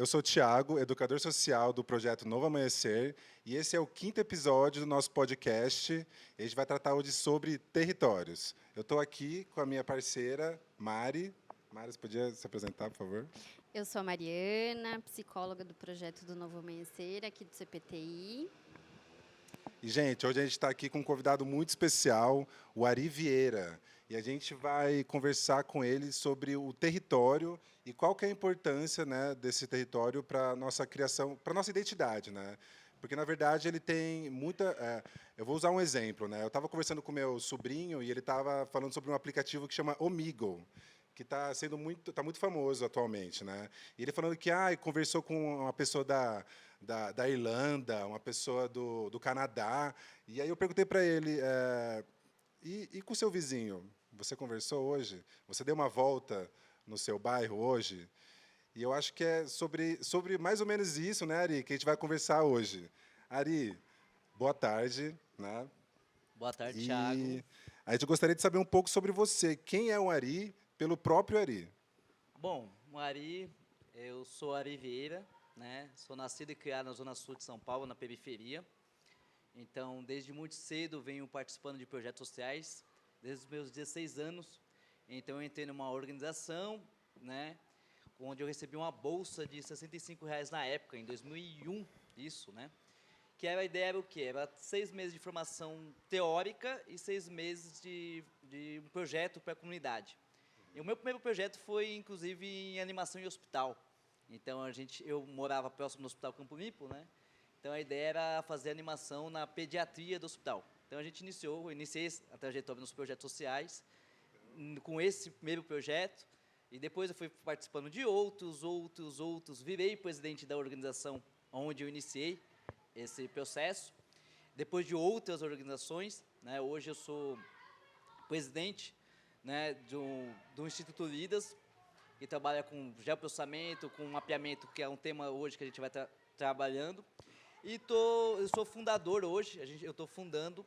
eu sou o Thiago, educador social do projeto Novo Amanhecer, e esse é o quinto episódio do nosso podcast. A gente vai tratar hoje sobre territórios. Eu estou aqui com a minha parceira, Mari. Mari, você podia se apresentar, por favor? Eu sou a Mariana, psicóloga do projeto do Novo Amanhecer, aqui do CPTI. E, gente, hoje a gente está aqui com um convidado muito especial, o Ari Vieira. E a gente vai conversar com ele sobre o território e qual que é a importância, né, desse território para a nossa criação, para a nossa identidade, né? Porque, na verdade, ele tem muita... eu vou usar um exemplo, né? Eu estava conversando com meu sobrinho e ele estava falando sobre um aplicativo que chama Omegle, que está muito famoso atualmente, né? E ele falando que conversou com uma pessoa da Irlanda, uma pessoa do Canadá, e aí eu perguntei para ele, e com o seu vizinho, você conversou hoje? Você deu uma volta no seu bairro hoje? E eu acho que é sobre mais ou menos isso, né, Ari, que a gente vai conversar hoje. Ari, boa tarde, né? Boa tarde, Thiago. E a gente gostaria de saber um pouco sobre você. Quem é o Ari pelo próprio Ari? Bom, eu sou Ari Vieira, né? Sou nascido e criado na Zona Sul de São Paulo, na periferia. Então, desde muito cedo venho participando de projetos sociais, desde os meus 16 anos. Então, eu entrei numa organização, né, onde eu recebi uma bolsa de R$ 65 na época, em 2001, isso, né? Que a ideia era o quê? Era 6 meses de formação teórica e 6 meses de um projeto para a comunidade. E o meu primeiro projeto foi, inclusive, em animação em hospital. Então, eu morava próximo do Hospital Campo Limpo, né? Então, a ideia era fazer animação na pediatria do hospital. Então, eu iniciei a trajetória nos projetos sociais, com esse primeiro projeto, e depois eu fui participando de outros. Virei presidente da organização onde eu iniciei esse processo, depois de outras organizações, né? Hoje eu sou presidente, né, do Instituto Lidas, que trabalha com geoprocessamento, com mapeamento, que é um tema hoje que a gente vai estar trabalhando. E eu sou fundador hoje, eu estou fundando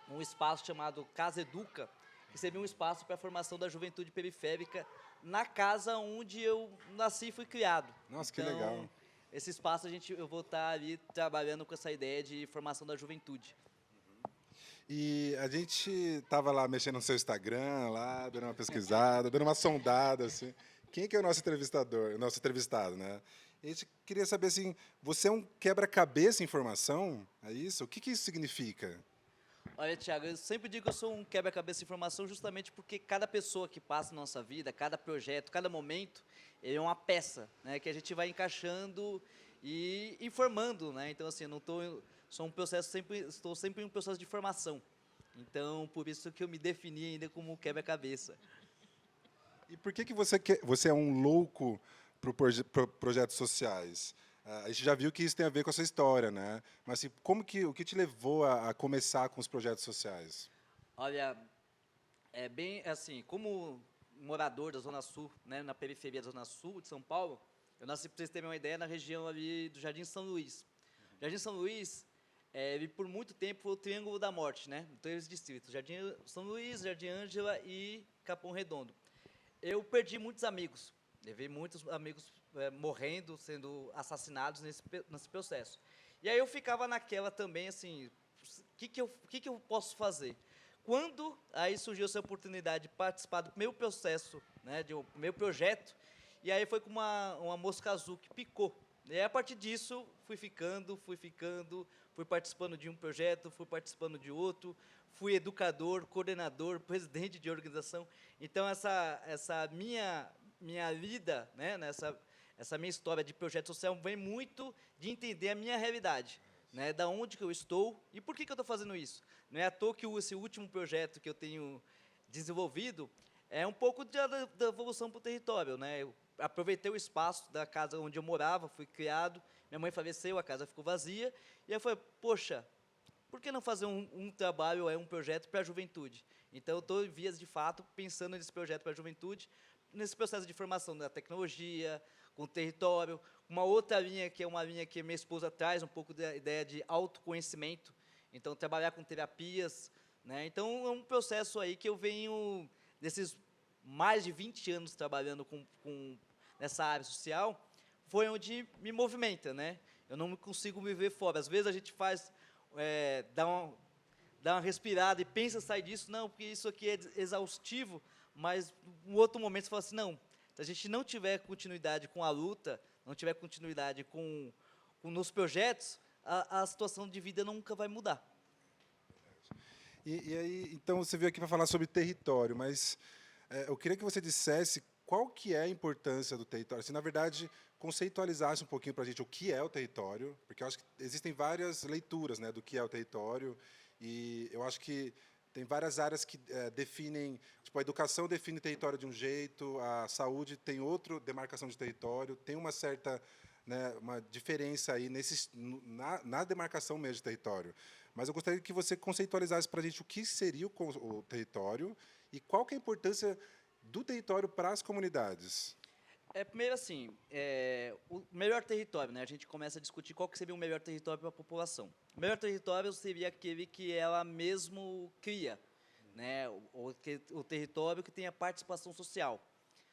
um espaço chamado Casa Educa, que seria um espaço para a formação da juventude periférica na casa onde eu nasci e fui criado. Nossa, então, que legal. Esse espaço eu vou estar ali trabalhando com essa ideia de formação da juventude. E a gente estava lá mexendo no seu Instagram, lá, dando uma pesquisada, dando uma sondada, assim. Quem que é o nosso entrevistador, o nosso entrevistado, né? E a gente queria saber, assim, você é um quebra-cabeça em formação? É isso? O que que isso significa? Olha, Thiago, eu sempre digo que eu sou um quebra-cabeça de informação justamente porque cada pessoa que passa na nossa vida, cada projeto, cada momento, ele é uma peça, né, que a gente vai encaixando e informando, né? Então, assim, eu não estou sempre em um processo de formação. Então, por isso que eu me defini ainda como quebra-cabeça. E por que que você é um louco para projetos sociais? A gente já viu que isso tem a ver com a sua história, né? Mas assim, o que te levou a começar com os projetos sociais? Olha, é bem assim, como morador da Zona Sul, né, na periferia da Zona Sul de São Paulo, eu nasci, para vocês terem uma ideia, na região ali do Jardim São Luís. Jardim São Luís, ele por muito tempo foi o Triângulo da Morte, né? Três distritos, Jardim São Luís, Jardim Ângela e Capão Redondo. Eu perdi muitos amigos, levei muitos amigos morrendo, sendo assassinados nesse processo. E aí eu ficava naquela também, assim, o que eu posso fazer? Quando aí surgiu essa oportunidade de participar do meu processo, né, do meu projeto, e aí foi com uma mosca azul que picou. E aí, a partir disso, fui participando de um projeto, fui participando de outro, fui educador, coordenador, presidente de organização. Então, essa minha vida, né, essa minha história de projeto social vem muito de entender a minha realidade, né, da onde que eu estou e por que eu estou fazendo isso. Não é à toa que esse último projeto que eu tenho desenvolvido é um pouco da evolução para o território, né? Eu aproveitei o espaço da casa onde eu morava, fui criado, minha mãe faleceu, a casa ficou vazia, e eu falei, poxa, por que não fazer um trabalho, um projeto para a juventude? Então, eu estou, em vias de fato, pensando nesse projeto para a juventude, nesse processo de formação da tecnologia, com o território, uma outra linha, que é uma linha que minha esposa traz, um pouco da ideia de autoconhecimento, então, trabalhar com terapias, né? Então, é um processo aí que eu venho, desses mais de 20 anos trabalhando nessa área social, foi onde me movimenta, né? Eu não consigo me ver fora. Às vezes a gente faz, dá uma respirada e pensa sair disso, não, porque isso aqui é exaustivo, mas em outro momento você fala assim, não, se a gente não tiver continuidade com a luta, não tiver continuidade com nos projetos, a situação de vida nunca vai mudar. E aí, então, você veio aqui para falar sobre território, mas eu queria que você dissesse qual que é a importância do território. Se, na verdade, conceitualizasse um pouquinho para a gente o que é o território, porque eu acho que existem várias leituras, né, do que é o território, e eu acho que tem várias áreas que definem, tipo, a educação define território de um jeito, a saúde tem outra demarcação de território, tem uma certa, né, uma diferença aí na demarcação mesmo de território. Mas eu gostaria que você conceitualizasse para a gente o que seria o território e qual que é a importância do território para as comunidades. Primeiro assim, o melhor território, né? A gente começa a discutir qual que seria o melhor território para a população. O melhor território seria aquele que ela mesmo cria, né? O território que tem a participação social.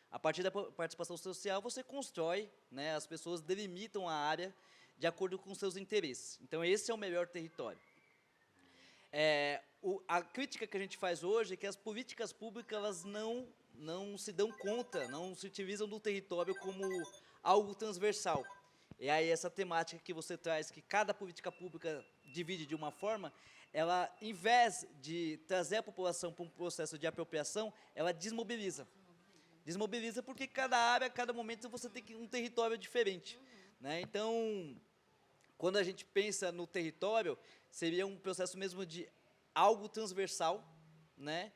A partir da participação social, você constrói, né? As pessoas delimitam a área de acordo com seus interesses. Então, esse é o melhor território. A crítica que a gente faz hoje é que as políticas públicas elas não se dão conta, não se utilizam do território como algo transversal. E aí essa temática que você traz, que cada política pública divide de uma forma, ela, em vez de trazer a população para um processo de apropriação, ela desmobiliza. Desmobiliza porque cada área, cada momento, você tem um território diferente. Né? Então, quando a gente pensa no território, seria um processo mesmo de algo transversal, né?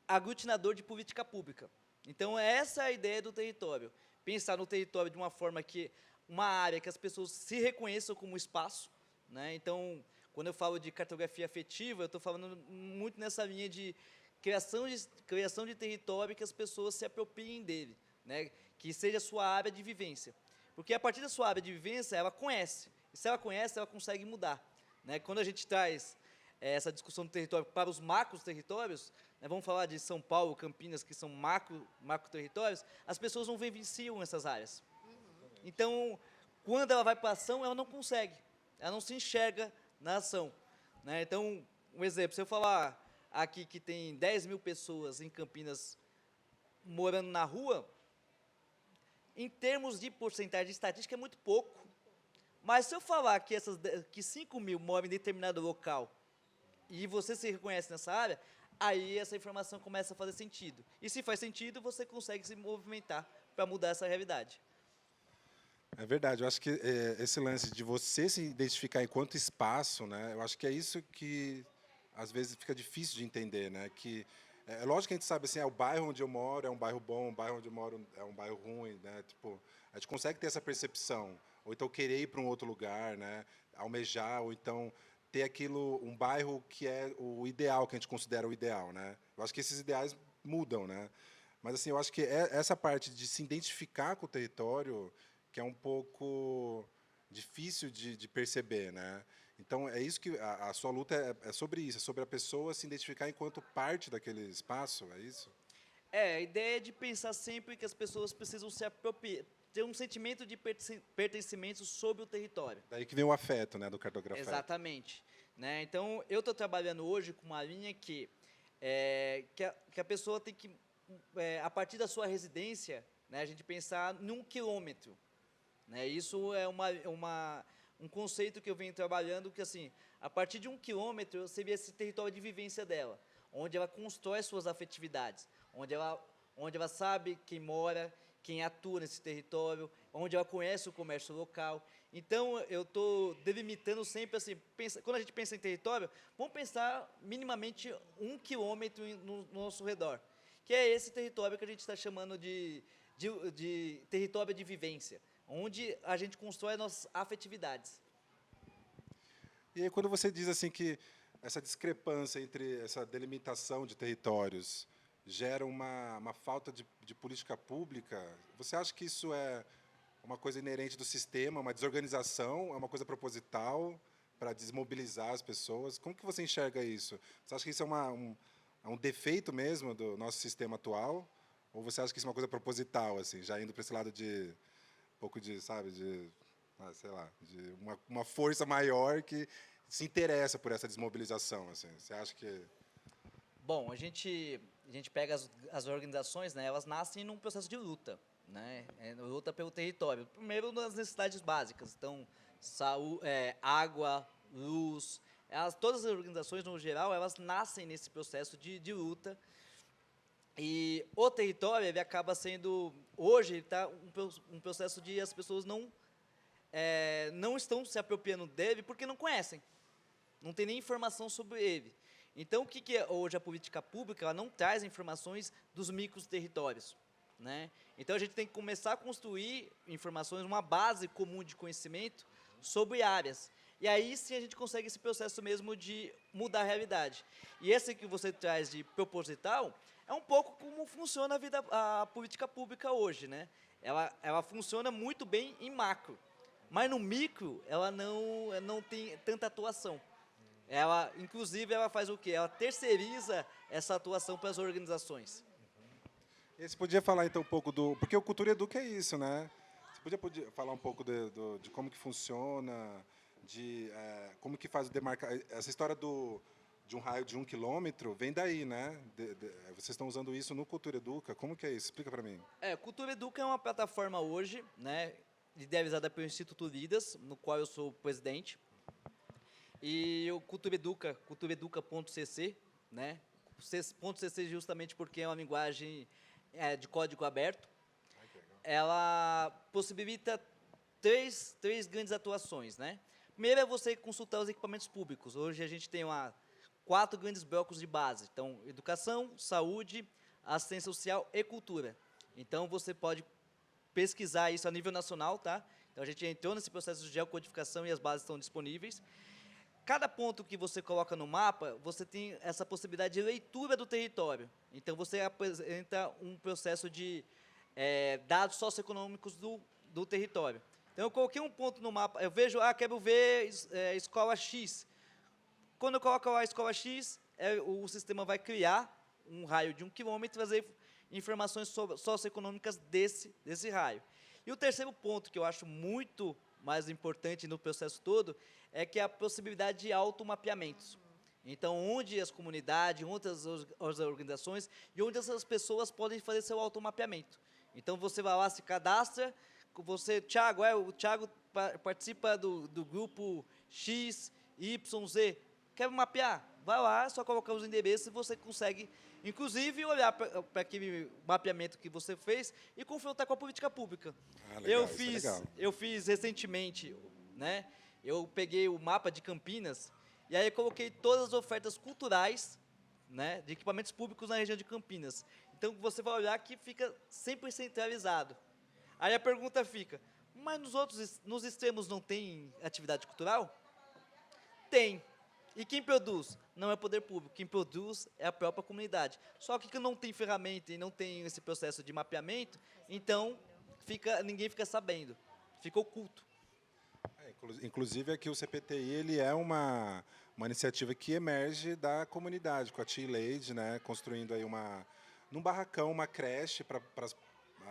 Aglutinador de política pública. Então, essa é a ideia do território. Pensar no território de uma forma que, uma área que as pessoas se reconheçam como espaço, né? Então, quando eu falo de cartografia afetiva, eu estou falando muito nessa linha de criação de território que as pessoas se apropriem dele, né? Que seja a sua área de vivência. Porque a partir da sua área de vivência, ela conhece. E se ela conhece, ela consegue mudar. Né? Quando a gente traz essa discussão do território para os macros territórios, né, vamos falar de São Paulo, Campinas, que são macro territórios, as pessoas não vivenciam essas áreas. Então, quando ela vai para a ação, ela não consegue, ela não se enxerga na ação. Né? Então, um exemplo, se eu falar aqui que tem 10 mil pessoas em Campinas morando na rua, em termos de porcentagem de estatística é muito pouco. Mas se eu falar que 5 mil moram em determinado local e você se reconhece nessa área, aí essa informação começa a fazer sentido. E se faz sentido, você consegue se movimentar para mudar essa realidade. É verdade, eu acho que esse lance de você se identificar enquanto espaço, né, eu acho que é isso que às vezes fica difícil de entender, né, que é lógico que a gente sabe assim, o bairro onde eu moro é um bairro bom, o bairro onde eu moro é um bairro ruim, né, tipo, a gente consegue ter essa percepção, ou então querer ir para um outro lugar, né, almejar, ou então ter aquilo, um bairro que é o ideal, que a gente considera o ideal, né, eu acho que esses ideais mudam, né, mas assim, eu acho que essa parte de se identificar com o território que é um pouco difícil de perceber, né? Então, é isso que a sua luta é sobre isso, é sobre a pessoa se identificar enquanto parte daquele espaço, é isso? A ideia é de pensar sempre que as pessoas precisam se apropriar, ter um sentimento de pertencimento sobre o território. Daí que vem o afeto, né, do cartografar. Exatamente. Né? Então, eu estou trabalhando hoje com uma linha que a pessoa tem que, a partir da sua residência, né, a gente pensar num quilômetro. Né? Isso é um conceito que eu venho trabalhando, que assim, a partir de 1 quilômetro seria esse território de vivência dela, onde ela constrói suas afetividades, onde ela sabe quem mora, quem atua nesse território, onde ela conhece o comércio local. Então, eu estou delimitando sempre assim, quando a gente pensa em território, vamos pensar minimamente 1 quilômetro no nosso redor, que é esse território que a gente está chamando de território de vivência, onde a gente constrói as nossas afetividades. E aí, quando você diz assim que essa discrepância entre essa delimitação de territórios gera uma falta de política pública, você acha que isso é uma coisa inerente do sistema, uma desorganização, é uma coisa proposital para desmobilizar as pessoas? Como que você enxerga isso? Você acha que isso é um defeito mesmo do nosso sistema atual? Ou você acha que isso é uma coisa proposital, assim, já indo para esse lado de pouco de, sabe, sei lá, de uma força maior que se interessa por essa desmobilização, assim. Você acha que... Bom, a gente pega as organizações, né, elas nascem num processo de luta, né, luta pelo território. Primeiro nas necessidades básicas, então, água, luz, todas as organizações, no geral, elas nascem nesse processo de luta. E o território, ele acaba sendo, hoje, está um processo de as pessoas não estão se apropriando dele porque não conhecem, não tem nem informação sobre ele. Então, o que é hoje a política pública? Ela não traz informações dos microterritórios, né? Então, a gente tem que começar a construir informações, uma base comum de conhecimento sobre áreas. E aí, sim, a gente consegue esse processo mesmo de mudar a realidade. E esse que você traz de proposital é um pouco como funciona a política pública hoje, né? Ela funciona muito bem em macro, mas no micro ela não tem tanta atuação. Inclusive, ela faz o quê? Ela terceiriza essa atuação para as organizações. E você podia falar, então, um pouco do... Porque o Cultura Educa é isso, né? Você podia falar um pouco de como que funciona, como que faz o demarcar... Essa história de um raio de 1 quilômetro vem daí, né? Vocês estão usando isso no Cultura Educa. Como que é isso? Explica para mim. Cultura Educa é uma plataforma hoje, né, idealizada pelo Instituto Lidas, no qual eu sou presidente. E o Cultura Educa, culturaeduca.cc, né? .cc justamente porque é uma linguagem de código aberto. Ela possibilita três grandes atuações, né? Primeiro é você consultar os equipamentos públicos. Hoje a gente tem 4 grandes blocos de base. Então, educação, saúde, assistência social e cultura. Então, você pode pesquisar isso a nível nacional, tá? Então, a gente entrou nesse processo de geocodificação e as bases estão disponíveis. Cada ponto que você coloca no mapa, você tem essa possibilidade de leitura do território. Então, você apresenta um processo de dados socioeconômicos do território. Então, eu coloquei um ponto no mapa, eu vejo, quero ver escola X. Quando eu coloco a escola X, o sistema vai criar um raio de 1 quilômetro e trazer informações socioeconômicas desse raio. E o terceiro ponto que eu acho muito mais importante no processo todo é que é a possibilidade de automapeamentos. Então, onde as comunidades, onde as organizações e onde essas pessoas podem fazer seu automapeamento. Então, você vai lá, se cadastra, Thiago, o Thiago participa do grupo X, Y, Z. Quer mapear? Vai lá, só colocar os endereços e você consegue, inclusive, olhar para aquele mapeamento que você fez e confrontar com a política pública. Legal, legal. Eu fiz recentemente, né? Eu peguei o mapa de Campinas e aí eu coloquei todas as ofertas culturais, né, de equipamentos públicos na região de Campinas. Então, você vai olhar que fica sempre centralizado. Aí a pergunta fica, mas nos extremos não tem atividade cultural? Tem. E quem produz? Não é o poder público, quem produz é a própria comunidade. Só que não tem ferramenta e não tem esse processo de mapeamento, então ninguém fica sabendo, fica oculto. Inclusive, aqui o CPTI ele é uma iniciativa que emerge da comunidade, com a Tia Leide, né, construindo aí num barracão, uma creche para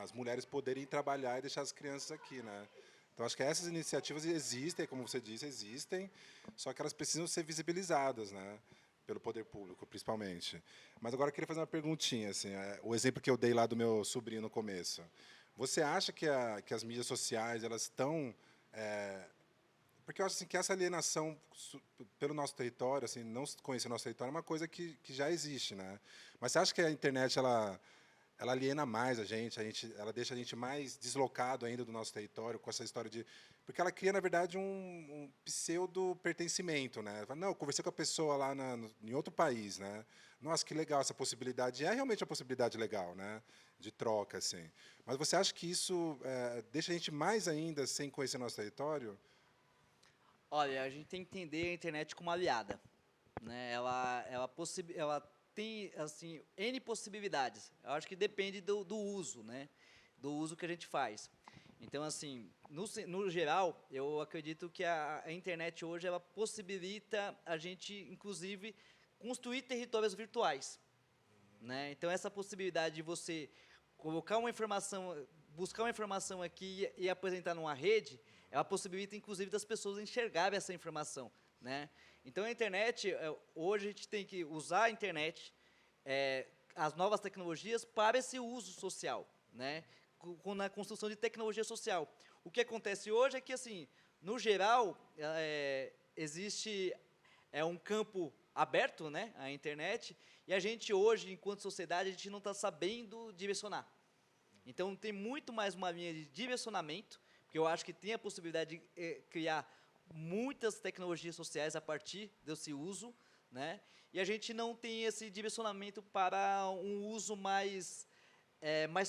as mulheres poderem trabalhar e deixar as crianças aqui, né? Então, acho que essas iniciativas existem, como você disse, existem, só que elas precisam ser visibilizadas, né, pelo poder público, principalmente. Mas agora eu queria fazer uma perguntinha, assim, o exemplo que eu dei lá do meu sobrinho no começo. Você acha que as mídias sociais elas estão... porque eu acho assim, que essa alienação pelo nosso território, assim, não conhecer o nosso território, é uma coisa que já existe, né? Mas você acha que a internet ela aliena mais a gente, ela deixa a gente mais deslocado ainda do nosso território, com essa história de... Porque ela cria, na verdade, um pseudo-pertencimento, né? Não, eu conversei com a pessoa lá em outro país, né? Nossa, que legal essa possibilidade. É realmente uma possibilidade legal, né? De troca, assim. Mas você acha que isso deixa a gente mais ainda sem conhecer nosso território? Olha, a gente tem que entender a internet como aliada, né? Ela tem assim N possibilidades. Eu acho que depende do uso, né? Do uso que a gente faz. Então, assim, no geral, eu acredito que a internet hoje ela possibilita a gente, inclusive, construir territórios virtuais, né? Então, essa possibilidade de você colocar uma informação, buscar uma informação aqui e apresentar numa rede, ela possibilita, inclusive, das pessoas enxergarem essa informação, né? Então, a internet, hoje a gente tem que usar a internet, as novas tecnologias para esse uso social, né? Na construção de tecnologia social. O que acontece hoje é que, assim, no geral, existe um campo aberto, né, a internet, e a gente hoje, enquanto sociedade, a gente não está sabendo direcionar. Então, tem muito mais uma linha de direcionamento, porque eu acho que tem a possibilidade de criar muitas tecnologias sociais a partir desse uso, né, e a gente não tem esse direcionamento para um uso mais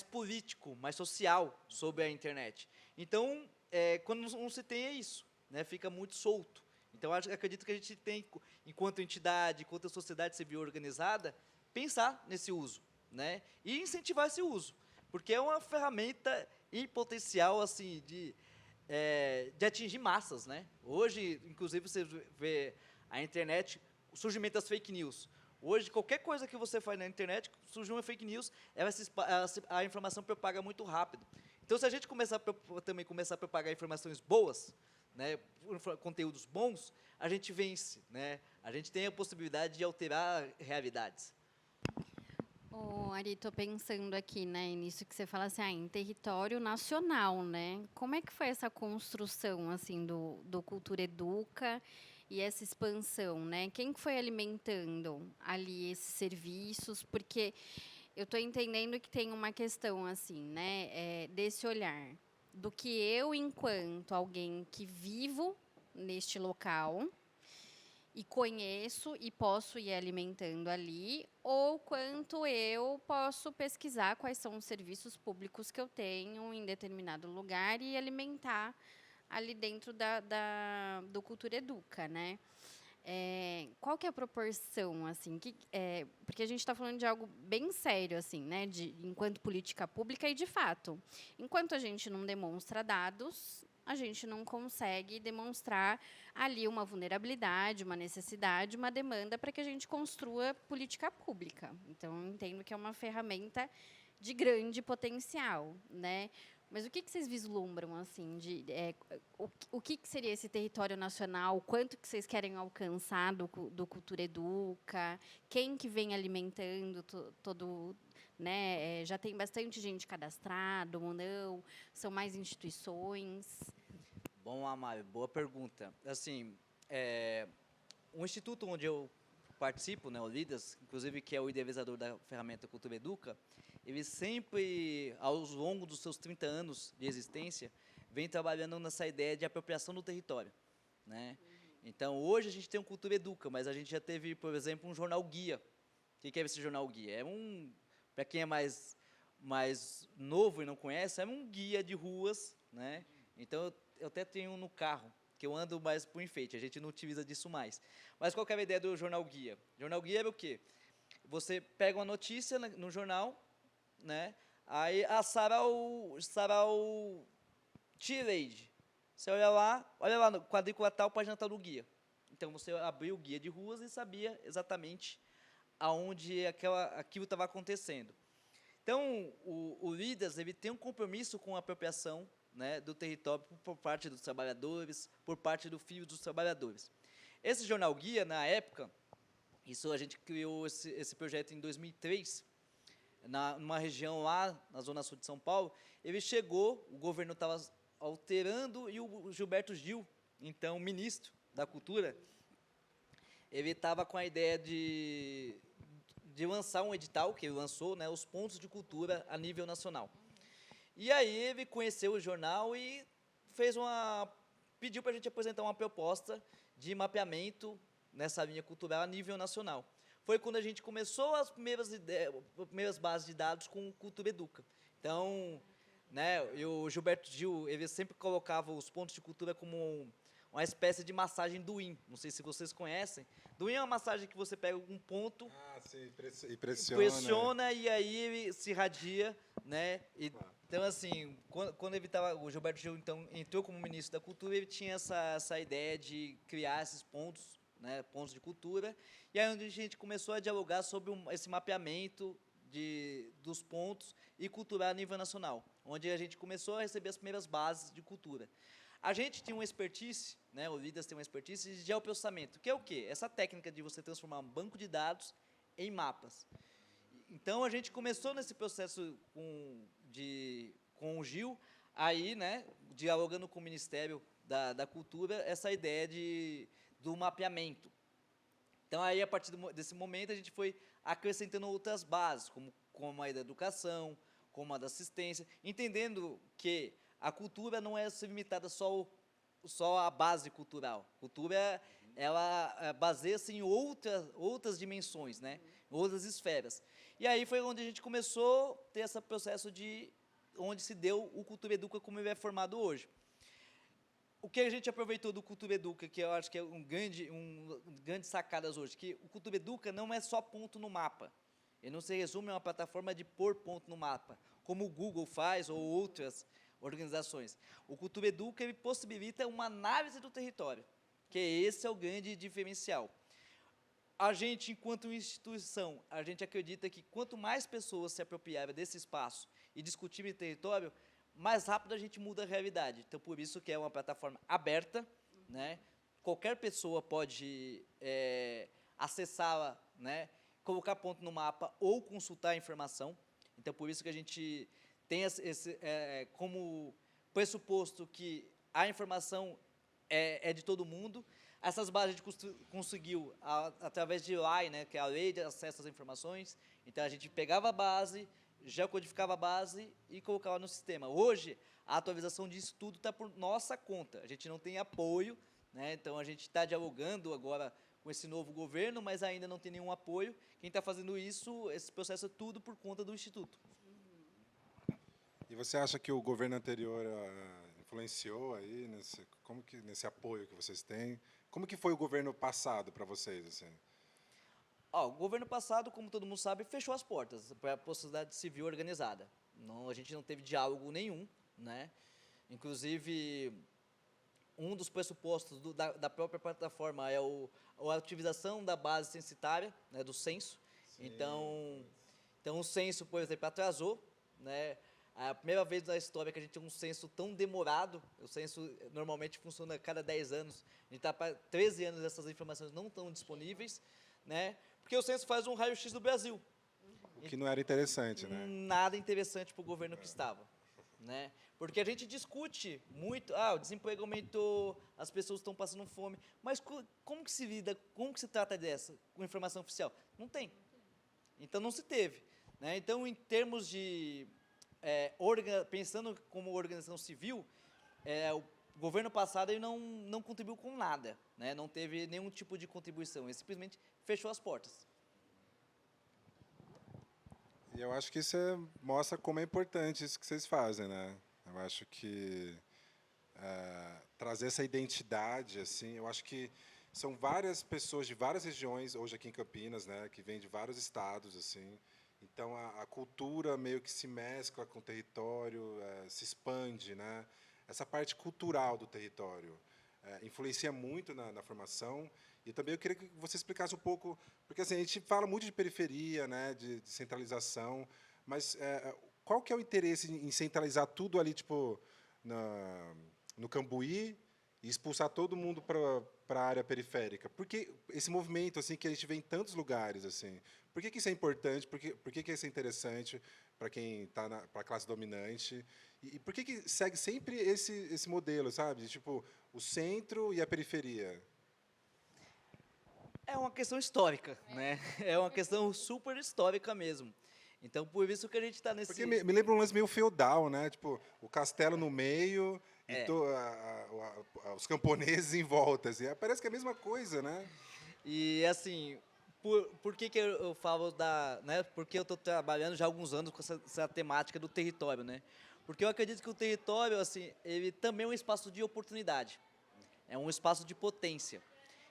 político, mais social sobre a internet. Então, quando não se tem é isso, né, fica muito solto. Então, acredito que a gente tem, enquanto entidade, enquanto sociedade civil organizada, pensar nesse uso, né, e incentivar esse uso, porque é uma ferramenta em potencial assim, de atingir massas. Né? Hoje, inclusive, você vê a internet, o surgimento das fake news. Hoje, qualquer coisa que você faz na internet, surge uma fake news, a informação propaga muito rápido. Então, se a gente também começar a propagar informações boas, né, conteúdos bons, a gente vence, né? A gente tem a possibilidade de alterar realidades. Ari, estou pensando aqui, né, nisso que você fala assim, em território nacional, né? Como é que foi essa construção, assim, do Cultura Educa e essa expansão, né? Quem foi alimentando ali esses serviços? Porque eu estou entendendo que tem uma questão, assim, né, desse olhar do que eu, enquanto alguém que vivo neste local e conheço e posso ir alimentando ali, ou quanto eu posso pesquisar quais são os serviços públicos que eu tenho em determinado lugar e alimentar ali dentro do Cultura Educa, né? Qual que é a proporção, assim, porque a gente está falando de algo bem sério, assim, né, enquanto política pública e, de fato, enquanto a gente não demonstra dados, a gente não consegue demonstrar ali uma vulnerabilidade, uma necessidade, uma demanda para que a gente construa política pública. Então, eu entendo que é uma ferramenta de grande potencial, né? Mas o que vocês vislumbram, assim, o que seria esse território nacional? Quanto que vocês querem alcançar do Cultura Educa? Quem que vem alimentando todo, né? Já tem bastante gente cadastrada ou não? São mais instituições? Bom, Amário, boa pergunta. Assim, o instituto onde eu participo, né, o LIDAS, inclusive que é o idealizador da ferramenta Cultura Educa, ele sempre, ao longo dos seus 30 anos de existência, vem trabalhando nessa ideia de apropriação do território, né? Então, hoje a gente tem um Cultura Educa, mas a gente já teve, por exemplo, um jornal guia. O que é esse jornal guia? Para quem é mais novo e não conhece, é um guia de ruas, né? Então, eu até tenho um no carro, que eu ando mais por enfeite, a gente não utiliza disso mais. Mas qual que é a ideia do jornal guia? Jornal guia é o quê? Você pega uma notícia no jornal, né? Aí a Sarau Tea-Lady. Você olha lá no quadrícula tal, página tal do guia. Então você abriu o guia de ruas e sabia exatamente aonde aquilo estava acontecendo. Então o LIDAS, ele tem um compromisso com a apropriação, né, do território por parte dos trabalhadores, por parte do filho dos trabalhadores. Esse jornal guia, na época, a gente criou esse projeto em 2003, numa região lá, na zona sul de São Paulo. Ele chegou, o governo estava alterando, e o Gilberto Gil, então ministro da Cultura, ele estava com a ideia de lançar um edital, que ele lançou, né, os pontos de cultura a nível nacional. E aí ele conheceu o jornal e pediu para a gente apresentar uma proposta de mapeamento nessa linha cultural a nível nacional. Foi quando a gente começou as primeiras bases de dados com o Cultura Educa. Então, né, o Gilberto Gil, ele sempre colocava os pontos de cultura como uma espécie de massagem do IN. Não sei se vocês conhecem. Do IN é uma massagem que você pega um ponto, e pressiona, e aí ele se irradia, né? Então, assim, quando o Gilberto Gil então entrou como ministro da Cultura, ele tinha essa ideia de criar esses pontos, né, pontos de cultura, e aí onde a gente começou a dialogar sobre esse mapeamento dos pontos e cultural a nível nacional. onde a gente começou a receber as primeiras bases de cultura. A gente tinha uma expertise, né, o Lidas tem uma expertise de geoprocessamento, que é o quê? Essa técnica de você transformar um banco de dados em mapas. Então, a gente começou nesse processo com o Gil, aí, né, dialogando com o Ministério da Cultura, essa ideia do mapeamento. Então, aí, a partir desse momento, a gente foi acrescentando outras bases, como a da educação, como a da assistência, entendendo que a cultura não é limitada só à base cultural. Cultura, ela baseia-se em outras dimensões, né? Outras esferas. E aí foi onde a gente começou a ter esse processo onde se deu o Cultura Educa como ele é formado hoje. O que a gente aproveitou do Cultura Educa, que eu acho que é um grande sacadas hoje, que o Cultura Educa não é só ponto no mapa. Ele não se resume a uma plataforma de pôr ponto no mapa, como o Google faz ou outras organizações. O Cultura Educa ele possibilita uma análise do território, que esse é o grande diferencial. A gente, enquanto instituição, a gente acredita que quanto mais pessoas se apropriarem desse espaço e discutirem o território, mais rápido a gente muda a realidade. Então, por isso que é uma plataforma aberta, né? Qualquer pessoa pode acessá-la, né? Colocar ponto no mapa ou consultar a informação. Então, por isso que a gente tem como pressuposto que a informação é de todo mundo. Essas bases a gente conseguiu através de lei, né, que é a Lei de Acesso às Informações. Então, a gente pegava a base, já codificava a base e colocava no sistema. Hoje, a atualização disso tudo está por nossa conta. A gente não tem apoio, né, então a gente está dialogando agora com esse novo governo, mas ainda não tem nenhum apoio. Quem está fazendo esse processo é tudo por conta do Instituto. E você acha que o governo anterior influenciou aí nesse apoio que vocês têm? Como que foi o governo passado para vocês, assim? O governo passado, como todo mundo sabe, fechou as portas para a sociedade civil organizada. A gente não teve diálogo nenhum, né? Inclusive, um dos pressupostos da própria plataforma é a utilização da base censitária, né, do censo. Então, o censo, por exemplo, atrasou, né? A primeira vez na história que a gente tem um censo tão demorado. O censo normalmente funciona a cada 10 anos. A gente está para 13 anos, essas informações não estão disponíveis, né? Porque o censo faz um raio-x do Brasil. O que não era interessante, né? Nada interessante para o governo que estava, né? Porque a gente discute muito, o desemprego aumentou, as pessoas estão passando fome, mas como que se lida, como que se trata dessa com informação oficial? Não tem. Então, não se teve, né? Então, em termos de pensando como organização civil, o governo passado ele não contribuiu com nada, né? Não teve nenhum tipo de contribuição, ele simplesmente fechou as portas. E eu acho que isso mostra como é importante isso que vocês fazem, né? Eu acho que trazer essa identidade, assim, eu acho que são várias pessoas de várias regiões, hoje aqui em Campinas, né, que vêm de vários estados, assim. Então, a cultura meio que se mescla com o território, se expande, né? Essa parte cultural do território influencia muito na formação. E também eu queria que você explicasse um pouco, porque assim, a gente fala muito de periferia, né, de centralização, mas qual que é o interesse em centralizar tudo ali, tipo, no Cambuí e expulsar todo mundo para a área periférica? Por que esse movimento assim que a gente vê em tantos lugares assim? Por que isso é importante? Por que isso é interessante para quem está para a classe dominante? E por que segue sempre esse modelo, sabe? Tipo, o centro e a periferia? É uma questão histórica, né? É uma questão super histórica mesmo. Então, por isso que a gente está nesse... Porque me lembra um lance meio feudal, né? Tipo, o castelo no meio e os camponeses em volta. Assim. Parece que é a mesma coisa, né? E, assim, por que eu falo né? Porque eu estou trabalhando já há alguns anos com essa temática do território, né? Porque eu acredito que o território, assim, ele também é um espaço de oportunidade. É um espaço de potência.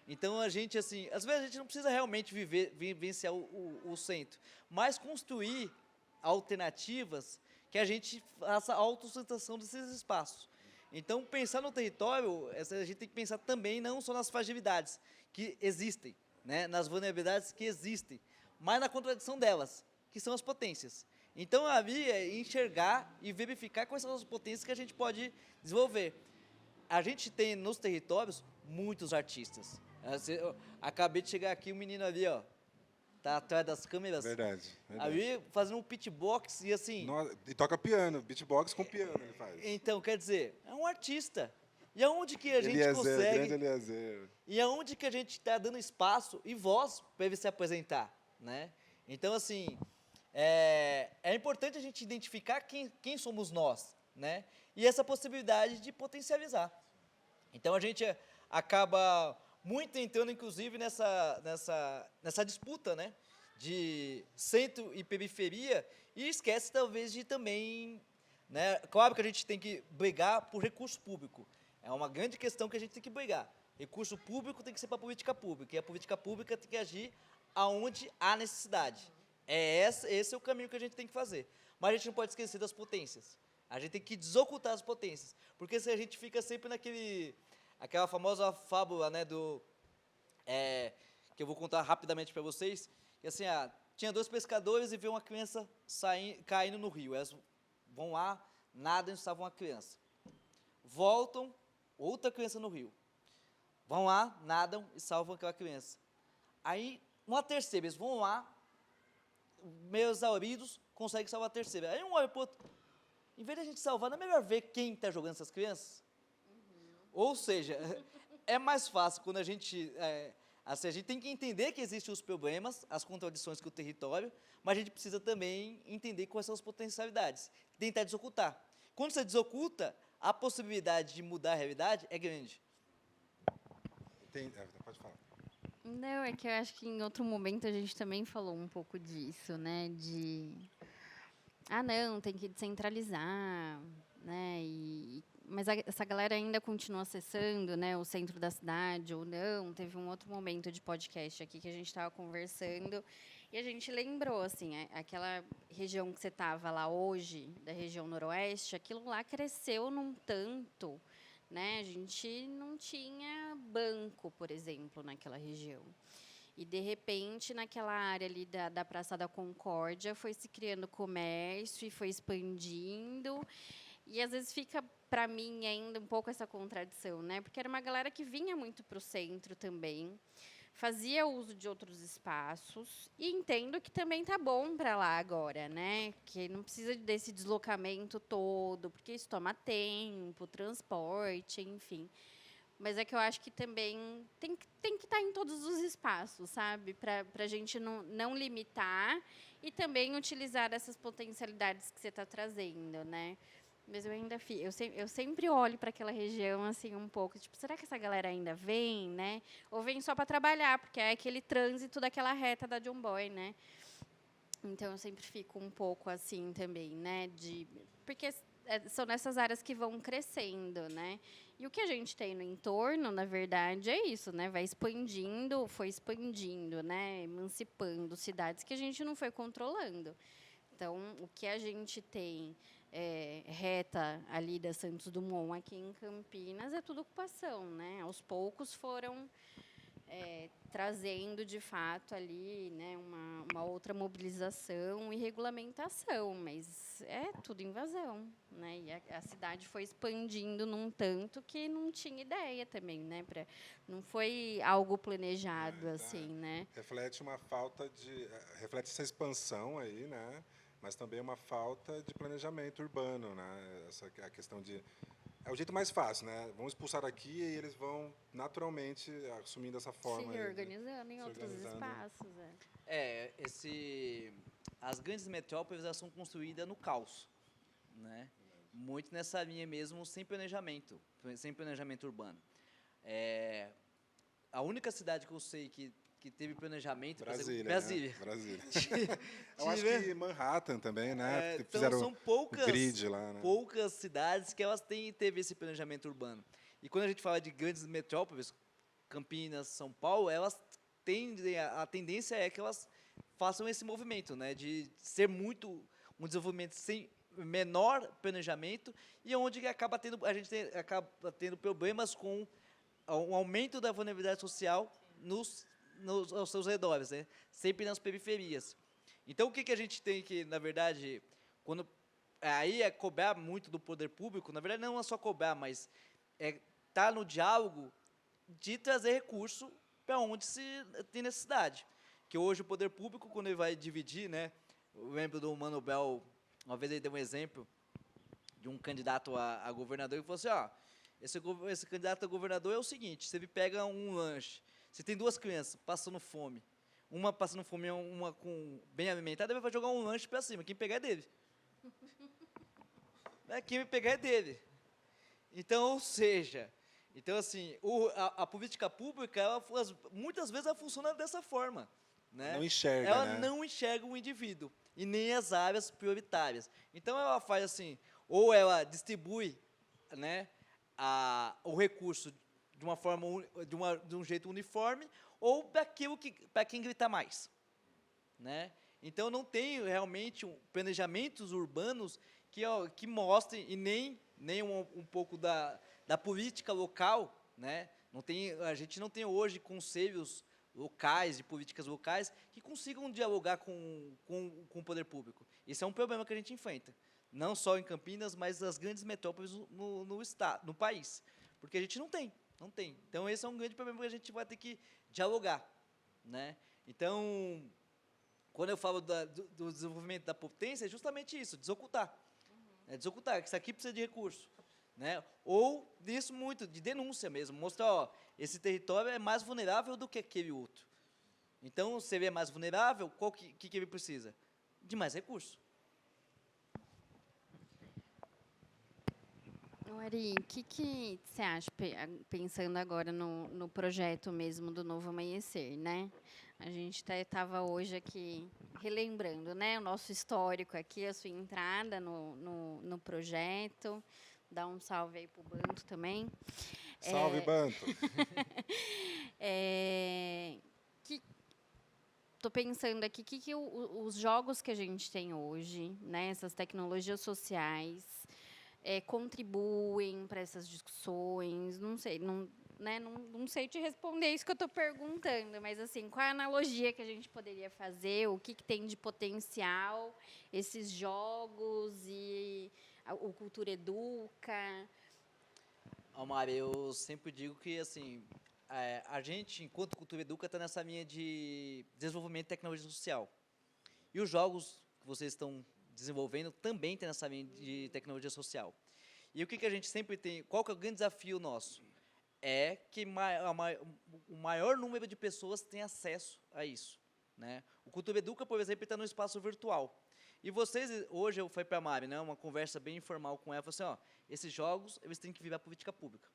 Então, a gente, assim, às vezes a gente não precisa realmente vivenciar o centro, mas construir alternativas que a gente faça a autossustentação desses espaços. Então, pensar no território, a gente tem que pensar também não só nas fragilidades que existem, né, nas vulnerabilidades que existem, mas na contradição delas, que são as potências. Então, ali é enxergar e verificar quais são as potências que a gente pode desenvolver. A gente tem nos territórios muitos artistas. Eu acabei de chegar aqui, um menino ali, ó, tá atrás das câmeras, Verdade. ali fazendo um pitbox e assim. E toca piano, beatbox com piano ele faz. Então, quer dizer, é um artista. E aonde que a gente Eliezer, consegue... grande Eliezer. E aonde que a gente está dando espaço e voz para ele se apresentar, né? Então, assim, é importante a gente identificar quem somos nós, né? E essa possibilidade de potencializar. Então, a gente acaba muito entrando, inclusive, nessa disputa, né? De centro e periferia e esquece, talvez, de também... Né? Claro que a gente tem que brigar por recurso público. É uma grande questão que a gente tem que brigar. Recurso público tem que ser para a política pública, e a política pública tem que agir aonde há necessidade. Esse é o caminho que a gente tem que fazer. Mas a gente não pode esquecer das potências. A gente tem que desocultar as potências. Porque se a gente fica sempre aquela famosa fábula, né, que eu vou contar rapidamente para vocês, que assim, tinha 2 pescadores e viu uma criança caindo no rio. Elas vão lá, nadam e salvam a criança. Voltam, outra criança no rio. Vão lá, nadam e salvam aquela criança. Aí, uma terceira, eles vão lá, meio exauridos, conseguem salvar a terceira. Aí um olha para o outro. Em vez de a gente salvar, não é melhor ver quem está jogando essas crianças? Ou seja, é mais fácil quando a gente... assim, a gente tem que entender que existem os problemas, as contradições com o território, mas a gente precisa também entender quais são as potencialidades. Tentar desocultar. Quando você desoculta, a possibilidade de mudar a realidade é grande. Pode falar. Não, é que eu acho que em outro momento a gente também falou um pouco disso, né? Não, tem que descentralizar, né? Mas essa galera ainda continua acessando, né, o centro da cidade ou não. Teve um outro momento de podcast aqui que a gente estava conversando e a gente lembrou, assim, aquela região que você estava lá hoje, da região noroeste, aquilo lá cresceu num tanto, né? A gente não tinha banco, por exemplo, naquela região. E, de repente, naquela área ali da Praça da Concórdia, foi se criando comércio e foi expandindo. E, às vezes, fica, para mim, ainda um pouco essa contradição, né? Porque era uma galera que vinha muito para o centro também, fazia uso de outros espaços, e entendo que também tá bom para lá agora, né? Que não precisa desse deslocamento todo, porque isso toma tempo, transporte, enfim. Mas é que eu acho que também tem que estar em todos os espaços, sabe? Para a gente não limitar e também utilizar essas potencialidades que você está trazendo, né? Mas eu ainda eu sempre olho para aquela região assim um pouco, tipo, será que essa galera ainda vem, né? Ou vem só para trabalhar, porque é aquele trânsito daquela reta da John Boy, né? Então eu sempre fico um pouco assim também, né? Porque são nessas áreas que vão crescendo, né? E o que a gente tem no entorno, na verdade, é isso, né? Foi expandindo, né? Emancipando cidades que a gente não foi controlando. Então, o que a gente tem reta ali da Santos Dumont aqui em Campinas é tudo ocupação, né? Aos poucos foram trazendo, de fato, ali, né, uma outra mobilização e regulamentação, mas é tudo invasão, né? E a cidade foi expandindo num tanto que não tinha ideia também, né? Não foi algo planejado, assim, né? Reflete uma falta de... Reflete essa expansão aí, né? Mas também uma falta de planejamento urbano, né? A questão de... É o jeito mais fácil, né? Vamos expulsar aqui e eles vão naturalmente assumindo essa forma. Se reorganizando em se outros organizando. espaços. As grandes metrópoles elas são construídas no caos, né? Muito nessa linha mesmo, sem planejamento urbano. A única cidade que eu sei que teve planejamento... Brasília. Brasília. Né? Brasília. Eu acho que Manhattan também, né? Então, fizeram são poucas, o grid lá, né? poucas cidades que elas teve esse planejamento urbano. E quando a gente fala de grandes metrópoles, Campinas, São Paulo, elas tendem, a tendência é que elas façam esse movimento, né? De ser muito um desenvolvimento sem menor planejamento e onde acaba acaba tendo problemas com o aumento da vulnerabilidade social aos seus redores, né? Sempre nas periferias. Então, o que, que a gente tem que, na verdade, quando aí é cobrar muito do poder público, na verdade não é só cobrar, mas tá no diálogo de trazer recurso para onde se tem necessidade. Que hoje o poder público, quando ele vai dividir, né, eu lembro do Mano Bel, uma vez ele deu um exemplo de um candidato a governador, e falou assim, ó, esse candidato a governador é o seguinte, você pega um lanche, você tem duas crianças passando fome, uma passando fome, uma com bem alimentada, ele vai jogar um lanche para cima, quem pegar é dele. Quem me pegar é dele. Então, ou seja, então assim, a política pública, muitas vezes ela funciona dessa forma. Né? Não enxerga, ela né? não enxerga o indivíduo e nem as áreas prioritárias. Então ela faz assim, ou ela distribui, né, o recurso de uma forma de um jeito uniforme, ou para quem grita mais, né? Então não tem realmente planejamentos urbanos que mostrem e nem um pouco da política local, né? A gente não tem hoje conselhos locais, de políticas locais, que consigam dialogar com o poder público. Esse é um problema que a gente enfrenta, não só em Campinas, mas nas grandes metrópoles no estado, no país, porque a gente não tem. Então, esse é um grande problema que a gente vai ter que dialogar, né? Então, quando eu falo do desenvolvimento da potência, é justamente isso, desocultar. Desocultar, que isso aqui precisa de recurso. Né? Ou disso muito, de denúncia mesmo, mostrar, ó, esse território é mais vulnerável do que aquele outro. Então, se ele é mais vulnerável, qual que ele precisa? De mais recursos. Ari, o que você acha, pensando agora no projeto mesmo do Novo Amanhecer, né? A gente estava hoje aqui relembrando, né, o nosso histórico aqui, a sua entrada no projeto. Dá um salve aí para o Banto também. Salve, Banto! Estou pensando aqui, os jogos que a gente tem hoje, né, essas tecnologias sociais, contribuem para essas discussões? Não sei, não sei te responder isso que eu estou perguntando, mas assim, qual a analogia que a gente poderia fazer? O que tem de potencial esses jogos e o Cultura Educa? Mari, eu sempre digo que assim, a gente, enquanto Cultura Educa, está nessa linha de desenvolvimento de tecnologia social. E os jogos que vocês estão desenvolvendo também tem nessa linha de tecnologia social. E o que a gente sempre tem, qual que é o grande desafio nosso? É que o maior número de pessoas tem acesso a isso. Né? O Cultura Educa, por exemplo, está no espaço virtual. E vocês, hoje eu fui para a Mari, né, uma conversa bem informal com ela, falei assim, ó, esses jogos, eles têm que virar política pública.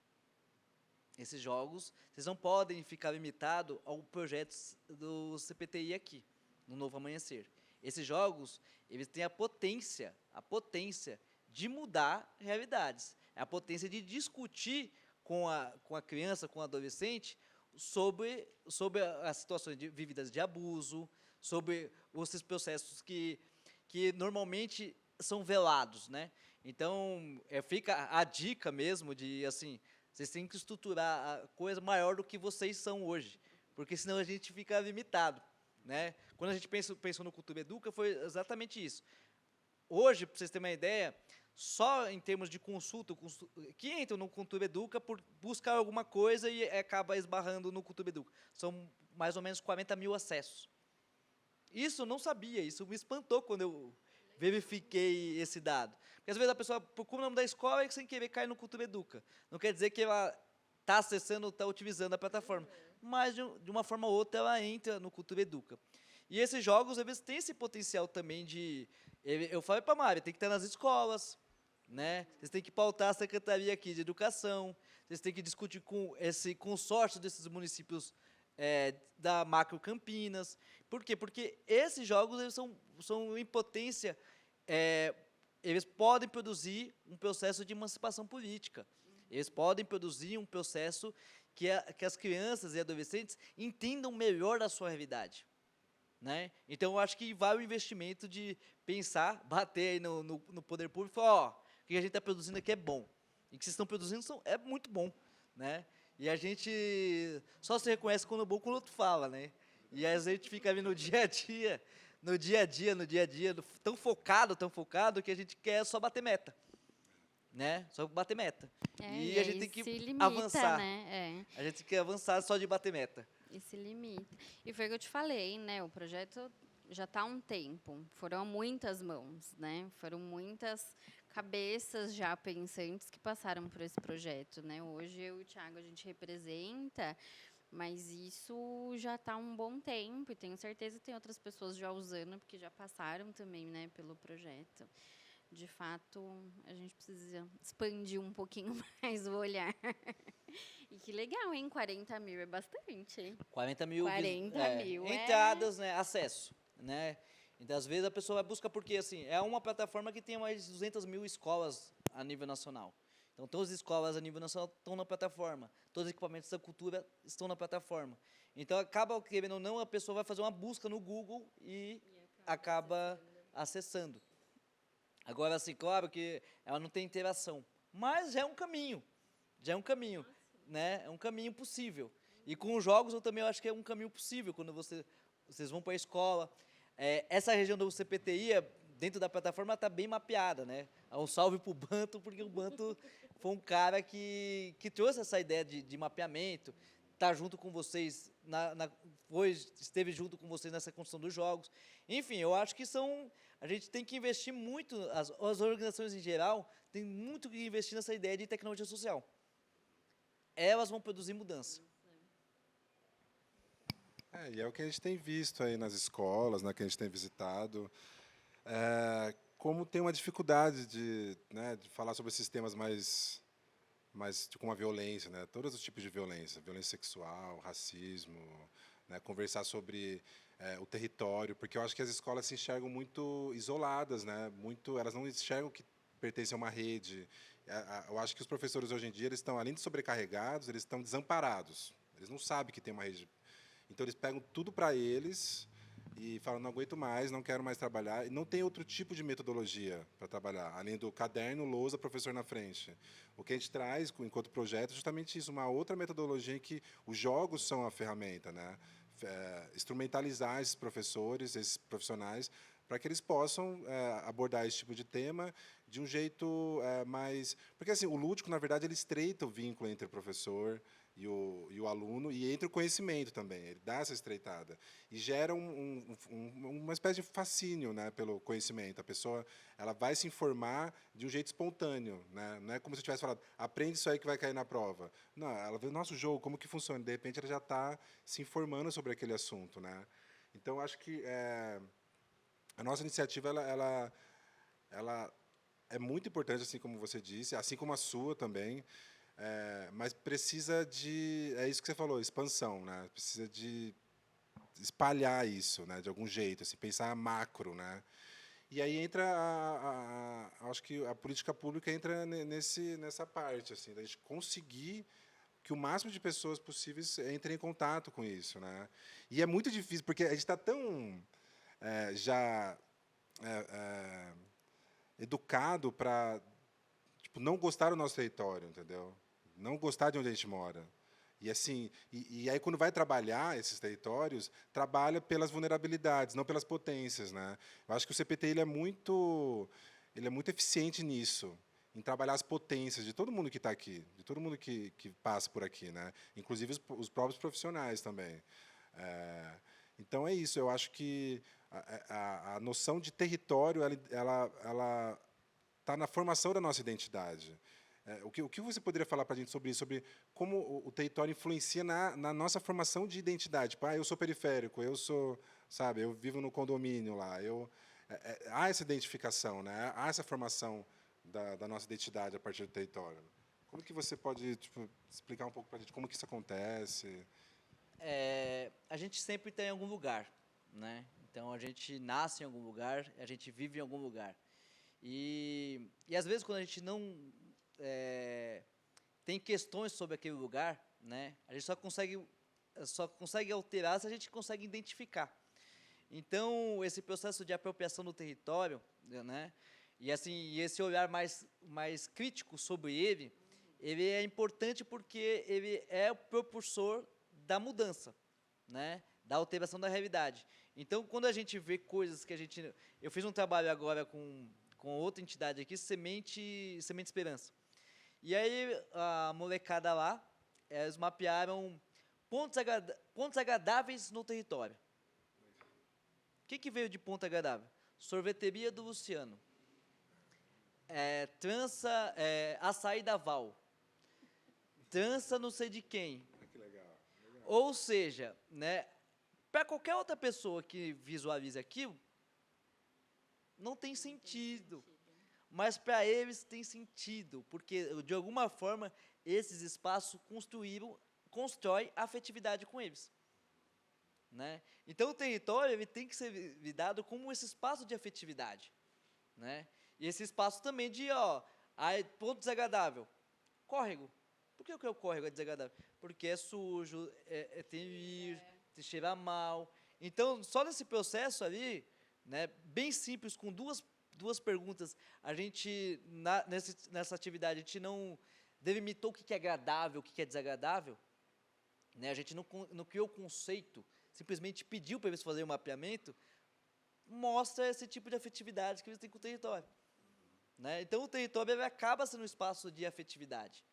Esses jogos, vocês não podem ficar limitados ao projeto do CPTI aqui, no Novo Amanhecer. Esses jogos, eles têm a potência de mudar realidades, a potência de discutir com a criança, com o adolescente, sobre as situações vividas de abuso, sobre esses processos que normalmente são velados, né? Então, fica a dica mesmo de, assim, vocês têm que estruturar a coisa maior do que vocês são hoje, porque senão a gente fica limitado, né? Quando a gente pensou no Cultura Educa, foi exatamente isso. Hoje, para vocês terem uma ideia, só em termos de consulta, que entram no Cultura Educa por buscar alguma coisa e acaba esbarrando no Cultura Educa. São mais ou menos 40 mil acessos. Isso eu não sabia, isso me espantou quando eu verifiquei esse dado. Porque às vezes a pessoa procura o nome da escola e sem querer cai no Cultura Educa. Não quer dizer que ela está acessando, está utilizando a plataforma. Mas de uma forma ou outra ela entra no Cultura Educa. E esses jogos, às vezes, têm esse potencial também de... Eu falei para a Mari, tem que estar nas escolas, né? Vocês têm que pautar a Secretaria aqui de Educação, vocês têm que discutir com esse consórcio desses municípios da Macro Campinas. Por quê? Porque esses jogos eles são em potência, eles podem produzir um processo de emancipação política. Eles podem produzir um processo que as crianças e adolescentes entendam melhor a sua realidade. Né? Então, eu acho que vale o investimento de pensar, bater aí no poder público e falar, ó, o que a gente está produzindo aqui é bom. E o que vocês estão produzindo é muito bom. Né? E a gente só se reconhece quando é bom quando o outro fala. Né? E a gente fica ali no dia a dia, no dia a dia, tão focado que a gente quer só bater meta, né? Só bater meta. E a gente tem que se limita, avançar. né? A gente tem que avançar só de bater meta. E se limita. E foi o que eu te falei, né? O projeto já está há um tempo. Foram muitas mãos, né? Foram muitas cabeças já pensantes que passaram por esse projeto, né? Hoje eu e o Thiago a gente representa, mas isso já está há um bom tempo e tenho certeza que tem outras pessoas já usando porque já passaram também, né, pelo projeto. De fato, a gente precisa expandir um pouquinho mais o olhar. E que legal, hein? 40 mil é bastante, hein? 40 mil, 40 mil entradas, né, acesso, né? Então, às vezes, a pessoa busca porque, assim, é uma plataforma que tem mais de 200 mil escolas a nível nacional. Então, todas as escolas a nível nacional estão na plataforma. Todos os equipamentos da cultura estão na plataforma. Então, acaba, querendo ou não, a pessoa vai fazer uma busca no Google e acaba acessando. Agora, assim, claro que ela não tem interação, mas já é um caminho. Já é um caminho, né? É um caminho possível. E com os jogos eu também acho que é um caminho possível, quando vocês vão para a escola. Essa região do CPTI, dentro da plataforma, está bem mapeada, né? Um salve para o Banto, porque o Banto foi um cara que trouxe essa ideia de mapeamento, está junto com vocês, esteve junto com vocês nessa construção dos jogos. Enfim, eu acho que a gente tem que investir muito, as organizações em geral, têm muito que investir nessa ideia de tecnologia social. Elas vão produzir mudança. E é o que a gente tem visto aí nas escolas, né, que a gente tem visitado, como tem uma dificuldade de falar sobre esses temas mais como a violência, né, todos os tipos de violência sexual, racismo, né, conversar sobre o território, porque eu acho que as escolas se enxergam muito isoladas, né, elas não enxergam que pertencem a uma rede. Eu acho que os professores hoje em dia eles estão, além de sobrecarregados, eles estão desamparados. Eles não sabem que tem uma rede. Então, eles pegam tudo para eles e falam, não aguento mais, não quero mais trabalhar. E não tem outro tipo de metodologia para trabalhar, além do caderno, lousa, professor na frente. O que a gente traz, enquanto projeto, é justamente isso, uma outra metodologia em que os jogos são a ferramenta, né? Instrumentalizar esses professores, esses profissionais, para que eles possam abordar esse tipo de tema de um jeito mais... Porque, assim, o lúdico, na verdade, ele estreita o vínculo entre o professor e o aluno, e entre o conhecimento também. Ele dá essa estreitada. E gera uma espécie de fascínio, né, pelo conhecimento. A pessoa ela vai se informar de um jeito espontâneo. Né? Não é como se eu tivesse falado, aprende isso aí que vai cair na prova. Não, ela vê o nosso jogo, como que funciona. De repente, ela já está se informando sobre aquele assunto. Né? Então, acho que a nossa iniciativa ela é muito importante, assim como você disse, assim como a sua também, mas precisa é isso que você falou, expansão, né? Precisa de espalhar isso, né? De algum jeito, assim, pensar macro, né? E aí entra acho que a política pública entra nessa parte, assim, da gente conseguir que o máximo de pessoas possíveis entrem em contato com isso, né? E é muito difícil porque a gente está tão já educado para não gostar do nosso território, entendeu? Não gostar de onde a gente mora. E assim, e aí quando vai trabalhar esses territórios, trabalha pelas vulnerabilidades, não pelas potências, né? Eu acho que o CPT ele é muito eficiente nisso, em trabalhar as potências de todo mundo que está aqui, de todo mundo que passa por aqui, né? Inclusive os próprios profissionais também. Então é isso. Eu acho que a noção de território ela está na formação da nossa identidade. O que você poderia falar para a gente sobre isso, sobre como o território influencia na nossa formação de identidade? Tipo, eu sou periférico, eu vivo no condomínio lá. Há essa identificação, né? Há essa formação da nossa identidade a partir do território. Como que você pode explicar um pouco para a gente como que isso acontece? A gente sempre está em algum lugar, né? Então, a gente nasce em algum lugar, a gente vive em algum lugar. E às vezes, quando a gente não tem questões sobre aquele lugar, né, a gente só consegue alterar se a gente consegue identificar. Então, esse processo de apropriação do território, né, e esse olhar mais crítico sobre ele é importante porque ele é o propulsor da mudança, né, da alteração da realidade. Então, quando a gente vê coisas que a gente... Eu fiz um trabalho agora com outra entidade aqui, Semente Esperança. E aí, a molecada lá, eles mapearam pontos agradáveis no território. O que veio de ponto agradável? Sorveteria do Luciano. Açaí da Val. Trança não sei de quem. Que legal. Ou seja, né, para qualquer outra pessoa que visualize aquilo, não tem sentido. Mas para eles tem sentido, porque de alguma forma esses espaços constroem afetividade com eles. Né? Então o território ele tem que ser lidado como esse espaço de afetividade. Né? E esse espaço também de ponto desagradável. Córrego. Por que o córrego é desagradável? Porque é sujo, tem lixo, cheira mal. Então, só nesse processo ali, né, bem simples, com duas perguntas, a gente, nessa atividade, a gente não delimitou o que é agradável, o que é desagradável, né, a gente não criou conceito, simplesmente pediu para eles fazerem um mapeamento, mostra esse tipo de afetividade que eles têm com o território. Né? Então, o território ele acaba sendo um espaço de afetividade.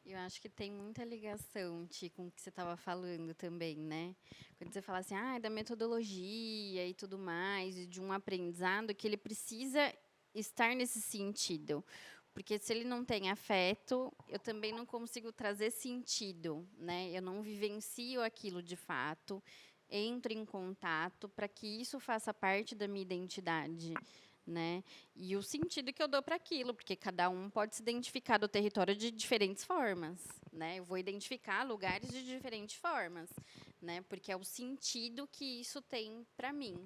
Eu acho que tem muita ligação, Ti, com o que você estava falando também, né? Quando você fala assim, da metodologia e tudo mais, e de um aprendizado que ele precisa estar nesse sentido. Porque se ele não tem afeto, eu também não consigo trazer sentido, né? Eu não vivencio aquilo de fato, entro em contato para que isso faça parte da minha identidade. Né? E o sentido que eu dou para aquilo, porque cada um pode se identificar do território de diferentes formas, né? Eu vou identificar lugares de diferentes formas, né? Porque é o sentido que isso tem para mim.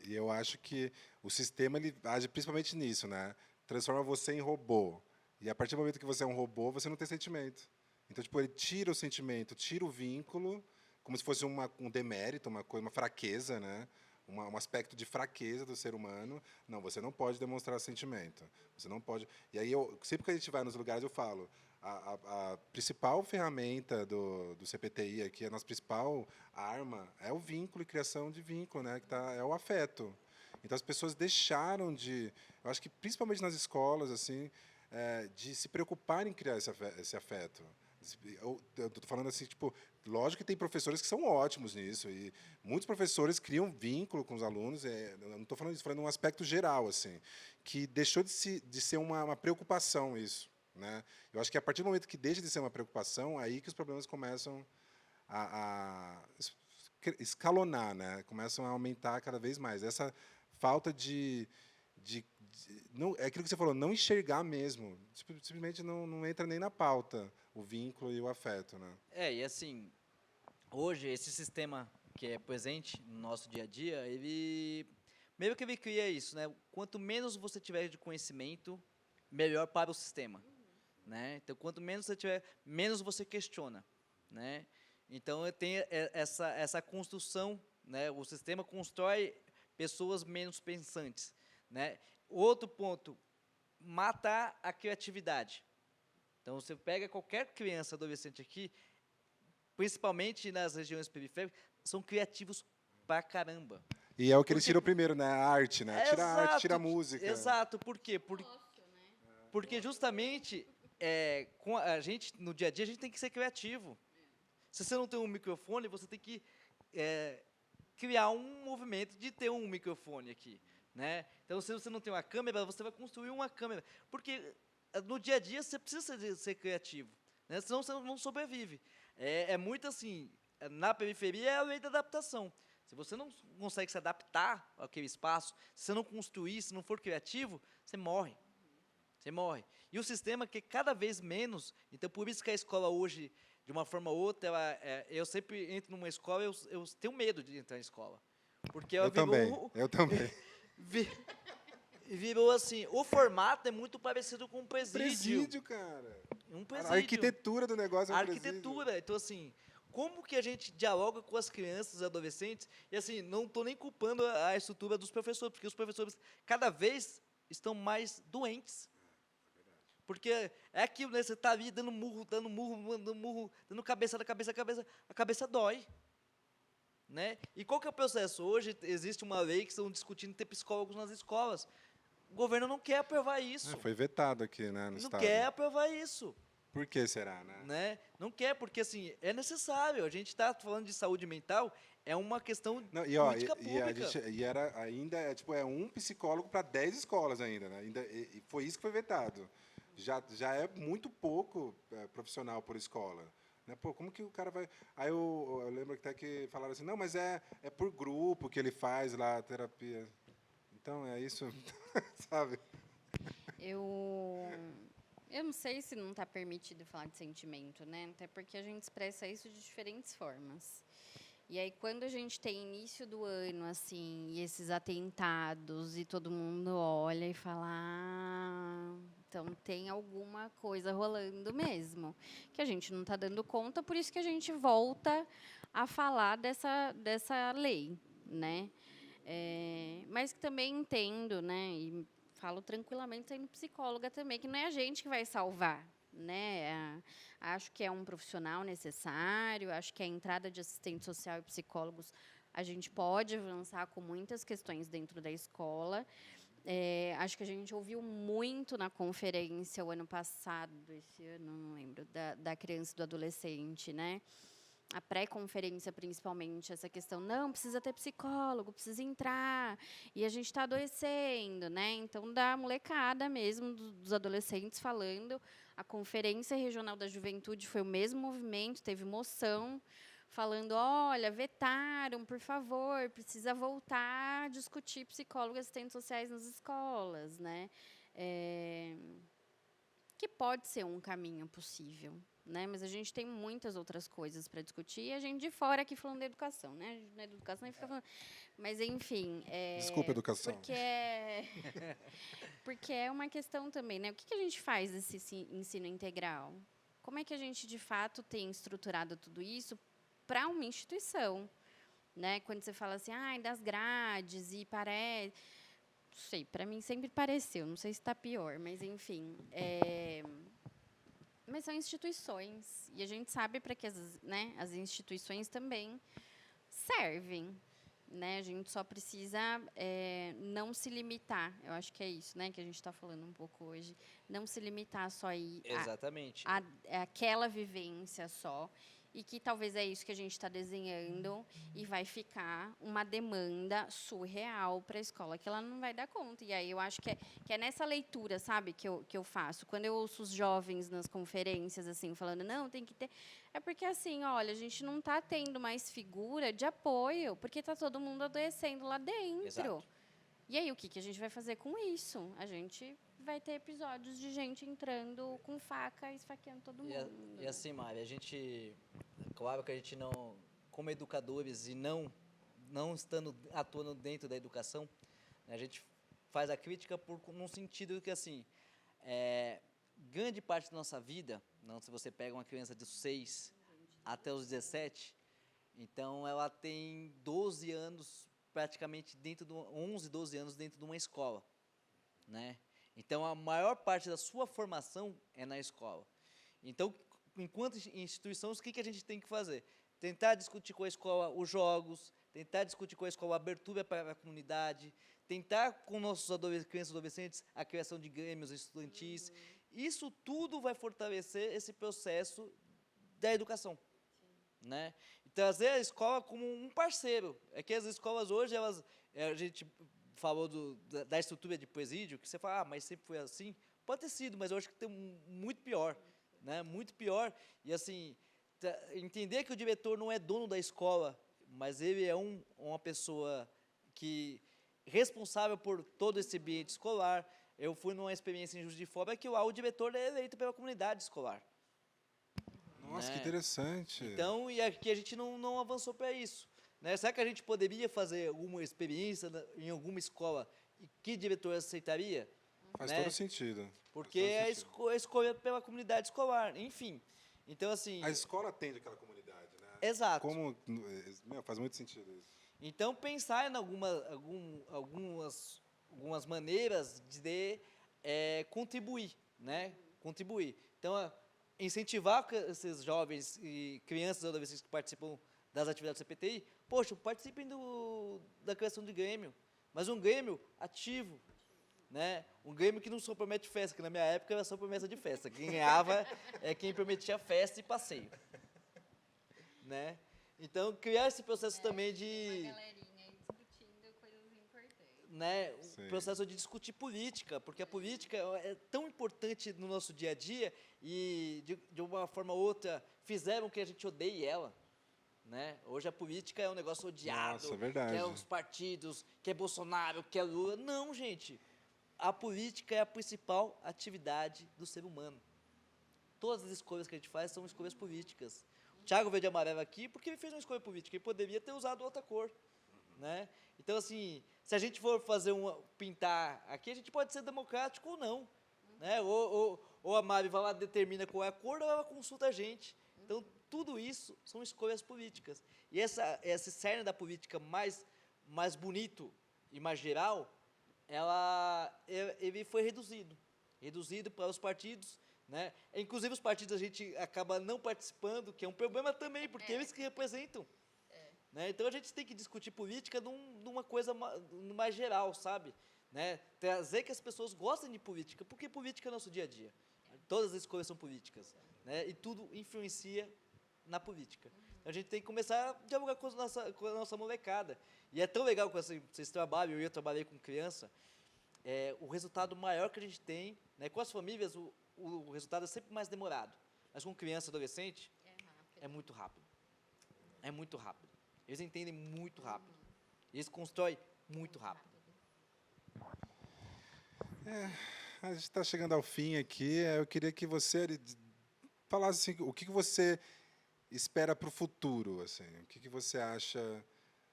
E eu acho que o sistema ele age principalmente nisso, né? Transforma você em robô. E a partir do momento que você é um robô, você não tem sentimento. Então, tipo, ele tira o sentimento, tira o vínculo, como se fosse um demérito, uma fraqueza, né? Um aspecto de fraqueza do ser humano. Não, você não pode demonstrar sentimento. Você não pode. E aí, sempre que a gente vai nos lugares, eu falo: a principal ferramenta do CPTI aqui, a nossa principal arma, é o vínculo e criação de vínculo, né? É o afeto. Então, as pessoas deixaram de. Eu acho que, principalmente nas escolas, assim, de se preocupar em criar esse afeto. Eu estou falando assim, tipo, lógico que tem professores que são ótimos nisso, e muitos professores criam vínculo com os alunos, eu não estou falando isso, estou falando um aspecto geral, assim, que deixou de ser uma preocupação isso. Né? Eu acho que a partir do momento que deixa de ser uma preocupação, aí que os problemas começam a escalonar, né? Começam a aumentar cada vez mais. Essa falta não, é aquilo que você falou, não enxergar mesmo. Simplesmente não entra nem na pauta o vínculo e o afeto. Né? E assim, hoje, esse sistema que é presente no nosso dia a dia, meio que ele cria isso, né? Quanto menos você tiver de conhecimento, melhor para o sistema. Né? Então, quanto menos você tiver, menos você questiona. Né? Então, tem essa construção, né? O sistema constrói pessoas menos pensantes. Né? Outro ponto, matar a criatividade. Então, você pega qualquer criança, adolescente aqui, principalmente nas regiões periféricas, são criativos pra caramba. E é o que eles tiram primeiro, né? A arte, né? Tira a arte, tira a música. Exato, por quê? Porque justamente, com a gente, no dia a dia, a gente tem que ser criativo. Se você não tem um microfone, você tem que criar um movimento de ter um microfone aqui. Né? Então, se você não tem uma câmera, você vai construir uma câmera. Porque no dia a dia você precisa ser criativo. Né? Senão você não sobrevive. É muito assim, na periferia é a lei da adaptação. Se você não consegue se adaptar àquele espaço, se você não construir, se não for criativo, você morre. Você morre. E o sistema que cada vez menos, então por isso que a escola hoje, de uma forma ou outra, eu sempre entro numa escola, eu tenho medo de entrar em escola. Porque eu também. Virou assim, o formato é muito parecido com um presídio. Presídio, cara. Um presídio. A arquitetura do negócio é um presídio. A arquitetura. Então, assim, como que a gente dialoga com as crianças e adolescentes? E, assim, não estou nem culpando a estrutura dos professores, porque os professores, cada vez, estão mais doentes. Porque é aquilo, né? Você está ali dando murro, dando cabeça, a cabeça dói. Né? E qual que é o processo? Hoje existe uma lei que estão discutindo ter psicólogos nas escolas. O governo não quer aprovar isso. Foi vetado aqui, né, no Não estado. quer aprovar isso. Por que será, né? Né? Não quer, porque assim, é necessário. A gente está falando de saúde mental, é uma questão Não, política pública. É um psicólogo para 10 escolas ainda, né? E foi isso que foi vetado. Já é muito pouco profissional por escola. Né? Pô, como que o cara vai... Aí eu lembro até que falaram assim, não, mas é por grupo que ele faz lá a terapia. Então, é isso, sabe? Eu não sei se não está permitido falar de sentimento, né? Até porque a gente expressa isso de diferentes formas. E aí, quando a gente tem início do ano, assim, e esses atentados, e todo mundo olha e fala, então tem alguma coisa rolando mesmo, que a gente não está dando conta, por isso que a gente volta a falar dessa lei, né? Mas que também entendo, né? E falo tranquilamente sendo psicóloga também, que não é a gente que vai salvar, né? Acho que é um profissional necessário, acho que a entrada de assistente social e psicólogos a gente pode avançar com muitas questões dentro da escola. Acho que a gente ouviu muito na conferência o ano passado, esse ano, não lembro, da criança e do adolescente, né? A pré-conferência, principalmente, essa questão, não, precisa ter psicólogo, precisa entrar, e a gente está adoecendo, né? Então, da molecada mesmo, dos adolescentes falando, a Conferência Regional da Juventude foi o mesmo movimento, teve moção, falando, olha, vetaram, por favor, precisa voltar a discutir psicólogos e assistentes sociais nas escolas, né? Que pode ser um caminho possível, né? Mas a gente tem muitas outras coisas para discutir e a gente de fora aqui falando da educação, né? A gente não é da educação e fica falando... Mas, enfim... Desculpa, educação. Porque é uma questão também, né? O que a gente faz desse ensino integral? Como é que a gente, de fato, tem estruturado tudo isso para uma instituição? Né? Quando você fala assim, das grades e parece... Não sei, para mim sempre pareceu, não sei se está pior, mas, enfim... Mas são instituições, e a gente sabe para que as instituições também servem. Né? A gente só precisa não se limitar, eu acho que é isso, né, que a gente está falando um pouco hoje, não se limitar só aí Exatamente. àquela vivência só, e que talvez é isso que a gente está desenhando e vai ficar uma demanda surreal para a escola, que ela não vai dar conta. E aí eu acho que é nessa leitura, sabe, que eu faço. Quando eu ouço os jovens nas conferências, assim, falando, não, tem que ter... É porque, assim, olha, a gente não está tendo mais figura de apoio, porque está todo mundo adoecendo lá dentro. Exato. E aí, o que a gente vai fazer com isso? A gente vai ter episódios de gente entrando com faca e esfaqueando todo mundo. E assim, Mari, a gente... Claro que a gente não... Como educadores e não estando atuando dentro da educação, né, a gente faz a crítica num sentido que, assim, grande parte da nossa vida, não, se você pega uma criança de 6 até os 17, então ela tem 12 anos praticamente 11, 12 anos dentro de uma escola, né? Então, a maior parte da sua formação é na escola. Então, enquanto instituição, o que a gente tem que fazer? Tentar discutir com a escola os jogos, tentar discutir com a escola a abertura para a comunidade, tentar com nossos crianças e adolescentes a criação de grêmios estudantis. Isso tudo vai fortalecer esse processo da educação. Né? E trazer a escola como um parceiro. É que as escolas hoje, a gente falou da estrutura de presídio, que você fala, mas sempre foi assim. Pode ter sido, mas eu acho que tem muito pior. Né? Muito pior. E assim, entender que o diretor não é dono da escola, mas ele é uma pessoa responsável por todo esse ambiente escolar. Eu fui numa experiência em Juiz de Fora que lá o diretor é eleito pela comunidade escolar. Nossa, né? Que interessante. Então, e aqui a gente não avançou para isso. Né? Será que a gente poderia fazer alguma experiência em alguma escola e que diretor aceitaria? Faz né? todo sentido. Porque é a escolha pela comunidade escolar, enfim. Então, assim... A escola atende aquela comunidade, né? Exato. Faz muito sentido isso. Então, pensar em algumas maneiras de contribuir, né? contribuir. Então, incentivar esses jovens e crianças e adolescentes que participam das atividades do CPTI, poxa, participem da criação de Grêmio, mas um Grêmio ativo, né? Um Grêmio que não só promete festa, que na minha época era só promessa de festa. Quem ganhava é quem prometia festa e passeio, né? Então, criar esse processo também de... Uma galerinha aí discutindo coisas importantes. Né, o Sim. processo de discutir política, porque a política é tão importante no nosso dia a dia e, de uma forma ou outra, fizeram que a gente odeie ela. Né? Hoje a política é um negócio odiado, Nossa, é verdade. que é os partidos, que é Bolsonaro, que é Lula. Não, gente. A política é a principal atividade do ser humano. Todas as escolhas que a gente faz são escolhas políticas. O Thiago veio de amarelo aqui porque ele fez uma escolha política. Ele poderia ter usado outra cor. Né? Então, assim, se a gente for pintar aqui, a gente pode ser democrático ou não. Né? Ou a Mari vai lá, determina qual é a cor, ou ela consulta a gente. Então, tudo isso são escolhas políticas. E esse cerne da política mais bonito e mais geral, ele foi reduzido para os partidos, né? Inclusive os partidos a gente acaba não participando, que é um problema também, porque eles que representam. Né? Então a gente tem que discutir política numa coisa mais geral, sabe? Né? Trazer que as pessoas gostem de política, porque política é nosso dia a dia. Todas as escolhas são políticas, né? E tudo influencia na política. A gente tem que começar a dialogar com a nossa molecada. E é tão legal quando vocês trabalham, eu trabalhei com criança, o resultado maior que a gente tem, né? Com as famílias, o resultado é sempre mais demorado. Mas com criança, adolescente, é muito rápido. É muito rápido. Eles entendem muito rápido. Eles constroem muito rápido. A gente está chegando ao fim aqui. Eu queria que você falasse assim, o que você espera para o futuro. Assim, o que você acha?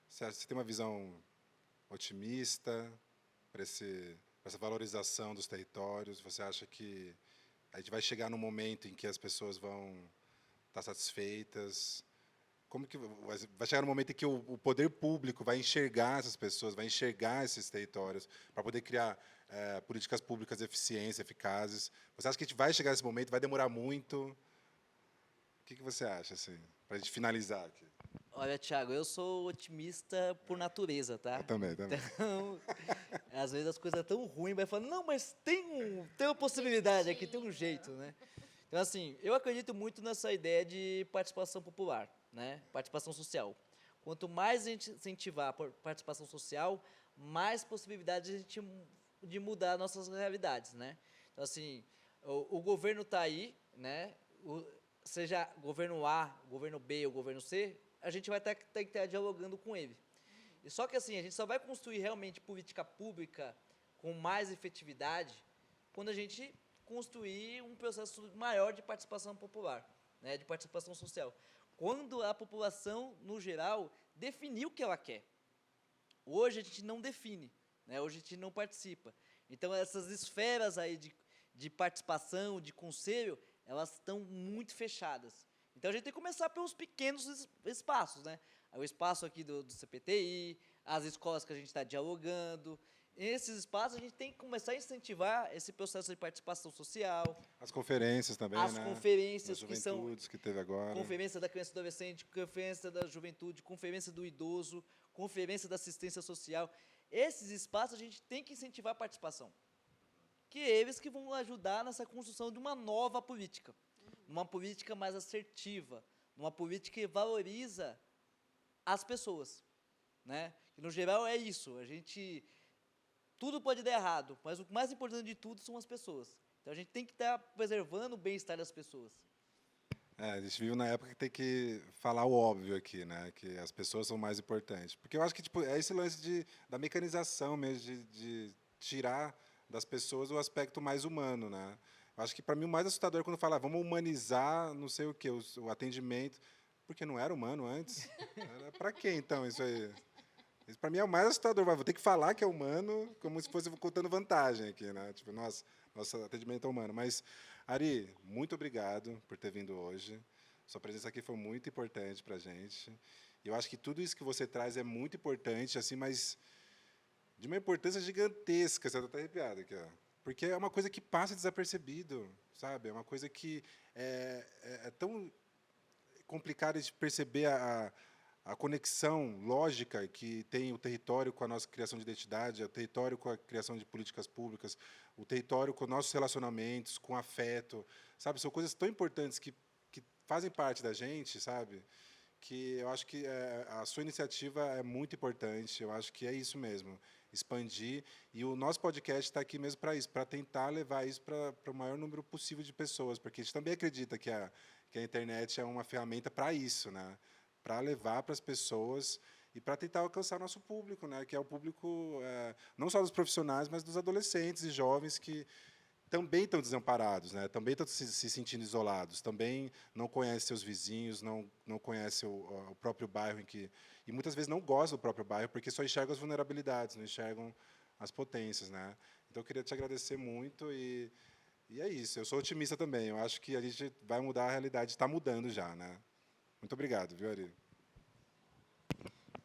Você tem uma visão otimista para essa valorização dos territórios? Você acha que a gente vai chegar num momento em que as pessoas vão estar satisfeitas? Como que vai chegar no momento em que o poder público vai enxergar essas pessoas, vai enxergar esses territórios para poder criar políticas públicas eficientes, eficazes? Você acha que a gente vai chegar nesse momento? Vai demorar muito? O que você acha, assim, para a gente finalizar aqui? Olha, Thiago, eu sou otimista por natureza, tá? Eu também. Então, às vezes as coisas tão ruins, vai falando, não, mas tem uma possibilidade aqui, tem um jeito, né? Então, assim, eu acredito muito nessa ideia de participação popular, né? Participação social. Quanto mais a gente incentivar a participação social, mais possibilidades a gente de mudar nossas realidades, né? Então, assim, o governo está aí, né? Seja governo A, governo B ou governo C, a gente vai ter que estar dialogando com ele. E só que, assim, a gente só vai construir realmente política pública com mais efetividade quando a gente construir um processo maior de participação popular, né, de participação social. Quando a população, no geral, definir o que ela quer. Hoje a gente não define, né, hoje a gente não participa. Então, essas esferas aí de participação, de conselho, elas estão muito fechadas. Então, a gente tem que começar pelos pequenos espaços, né? O espaço aqui do CPTI, as escolas que a gente está dialogando. Nesses espaços, a gente tem que começar a incentivar esse processo de participação social. As conferências também, as né? conferências das que são... juventudes que teve agora. Conferência da criança e adolescente, conferência da juventude, conferência do idoso, conferência da assistência social. Esses espaços a gente tem que incentivar a participação. Que é eles que vão ajudar nessa construção de uma nova política. Uma política mais assertiva, uma política que valoriza as pessoas, né? E, no geral, é isso. Tudo pode dar errado, mas o mais importante de tudo são as pessoas. Então, a gente tem que estar preservando o bem-estar das pessoas. A gente vive na época que tem que falar o óbvio aqui, né? Que as pessoas são mais importantes. Porque eu acho que tipo, é esse lance da mecanização mesmo, de tirar das pessoas o aspecto mais humano, né? Eu acho que, para mim, o mais assustador é quando fala, vamos humanizar não sei o quê, o atendimento, porque não era humano antes. Para quê, então, isso aí? Isso, para mim, é o mais assustador. Vou ter que falar que é humano, como se fosse contando vantagem aqui, né? Tipo, nosso atendimento é humano. Mas, Ari, muito obrigado por ter vindo hoje. Sua presença aqui foi muito importante para a gente. E eu acho que tudo isso que você traz é muito importante, assim, mas de uma importância gigantesca. Você está até arrepiado aqui, ó. Porque é uma coisa que passa desapercebido, sabe? É uma coisa que é tão complicada de perceber a conexão lógica que tem o território com a nossa criação de identidade, o território com a criação de políticas públicas, o território com nossos relacionamentos, com afeto, sabe? São coisas tão importantes que fazem parte da gente, sabe? Que eu acho que a sua iniciativa é muito importante. Eu acho que é isso mesmo, expandir. E o nosso podcast está aqui mesmo para isso, para tentar levar isso para o maior número possível de pessoas, porque a gente também acredita que a internet é uma ferramenta para isso, né? Para levar para as pessoas e para tentar alcançar nosso público, né? Que é o público não só dos profissionais, mas dos adolescentes e jovens que também estão desamparados, né? Também estão se sentindo isolados, também não conhecem seus vizinhos, não conhecem o próprio bairro e muitas vezes não gostam do próprio bairro porque só enxergam as vulnerabilidades, não enxergam as potências, né? Então eu queria te agradecer muito e é isso. Eu sou otimista também. Eu acho que a gente vai mudar a realidade, está mudando já, né? Muito obrigado, viu, Ari?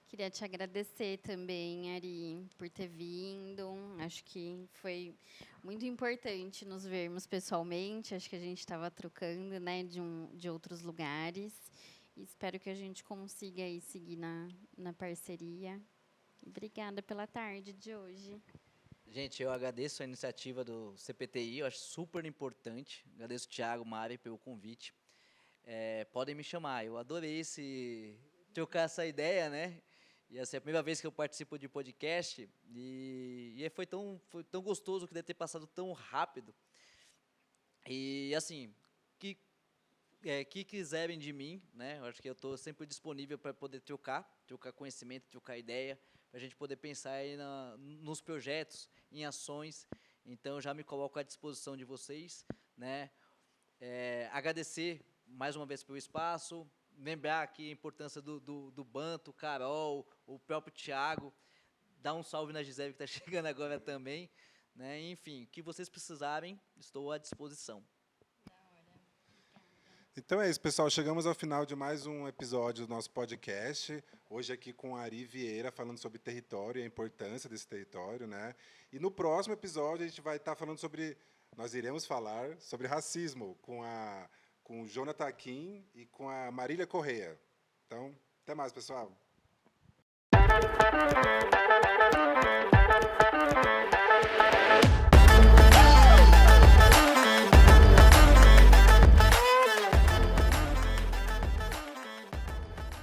Queria te agradecer também, Ari, por ter vindo. Acho que foi muito importante nos vermos pessoalmente. Acho que a gente estava trocando, né, de outros lugares. E espero que a gente consiga aí seguir na parceria. Obrigada pela tarde de hoje. Gente, eu agradeço a iniciativa do CPTI, eu acho super importante. Agradeço o Thiago, Mari, pelo convite. Podem me chamar, eu adorei trocar essa ideia, né? E essa é a primeira vez que eu participo de podcast e foi tão gostoso que deve ter passado tão rápido. E assim, que quiserem de mim, né? Eu acho que eu estou sempre disponível para poder trocar conhecimento, trocar ideia, para a gente poder pensar aí nos projetos, em ações. Então, eu já me coloco à disposição de vocês, né? Agradecer mais uma vez pelo espaço, lembrar aqui a importância do Banto, Carol, o próprio Thiago, dar um salve na Gisele que está chegando agora também, né? Enfim, o que vocês precisarem, estou à disposição. Então é isso, pessoal. Chegamos ao final de mais um episódio do nosso podcast. Hoje aqui com a Ari Vieira, falando sobre território e a importância desse território, né? E no próximo episódio a gente vai estar falando nós iremos falar sobre racismo com o Jonathan Kim e com a Marília Correia. Então, até mais, pessoal.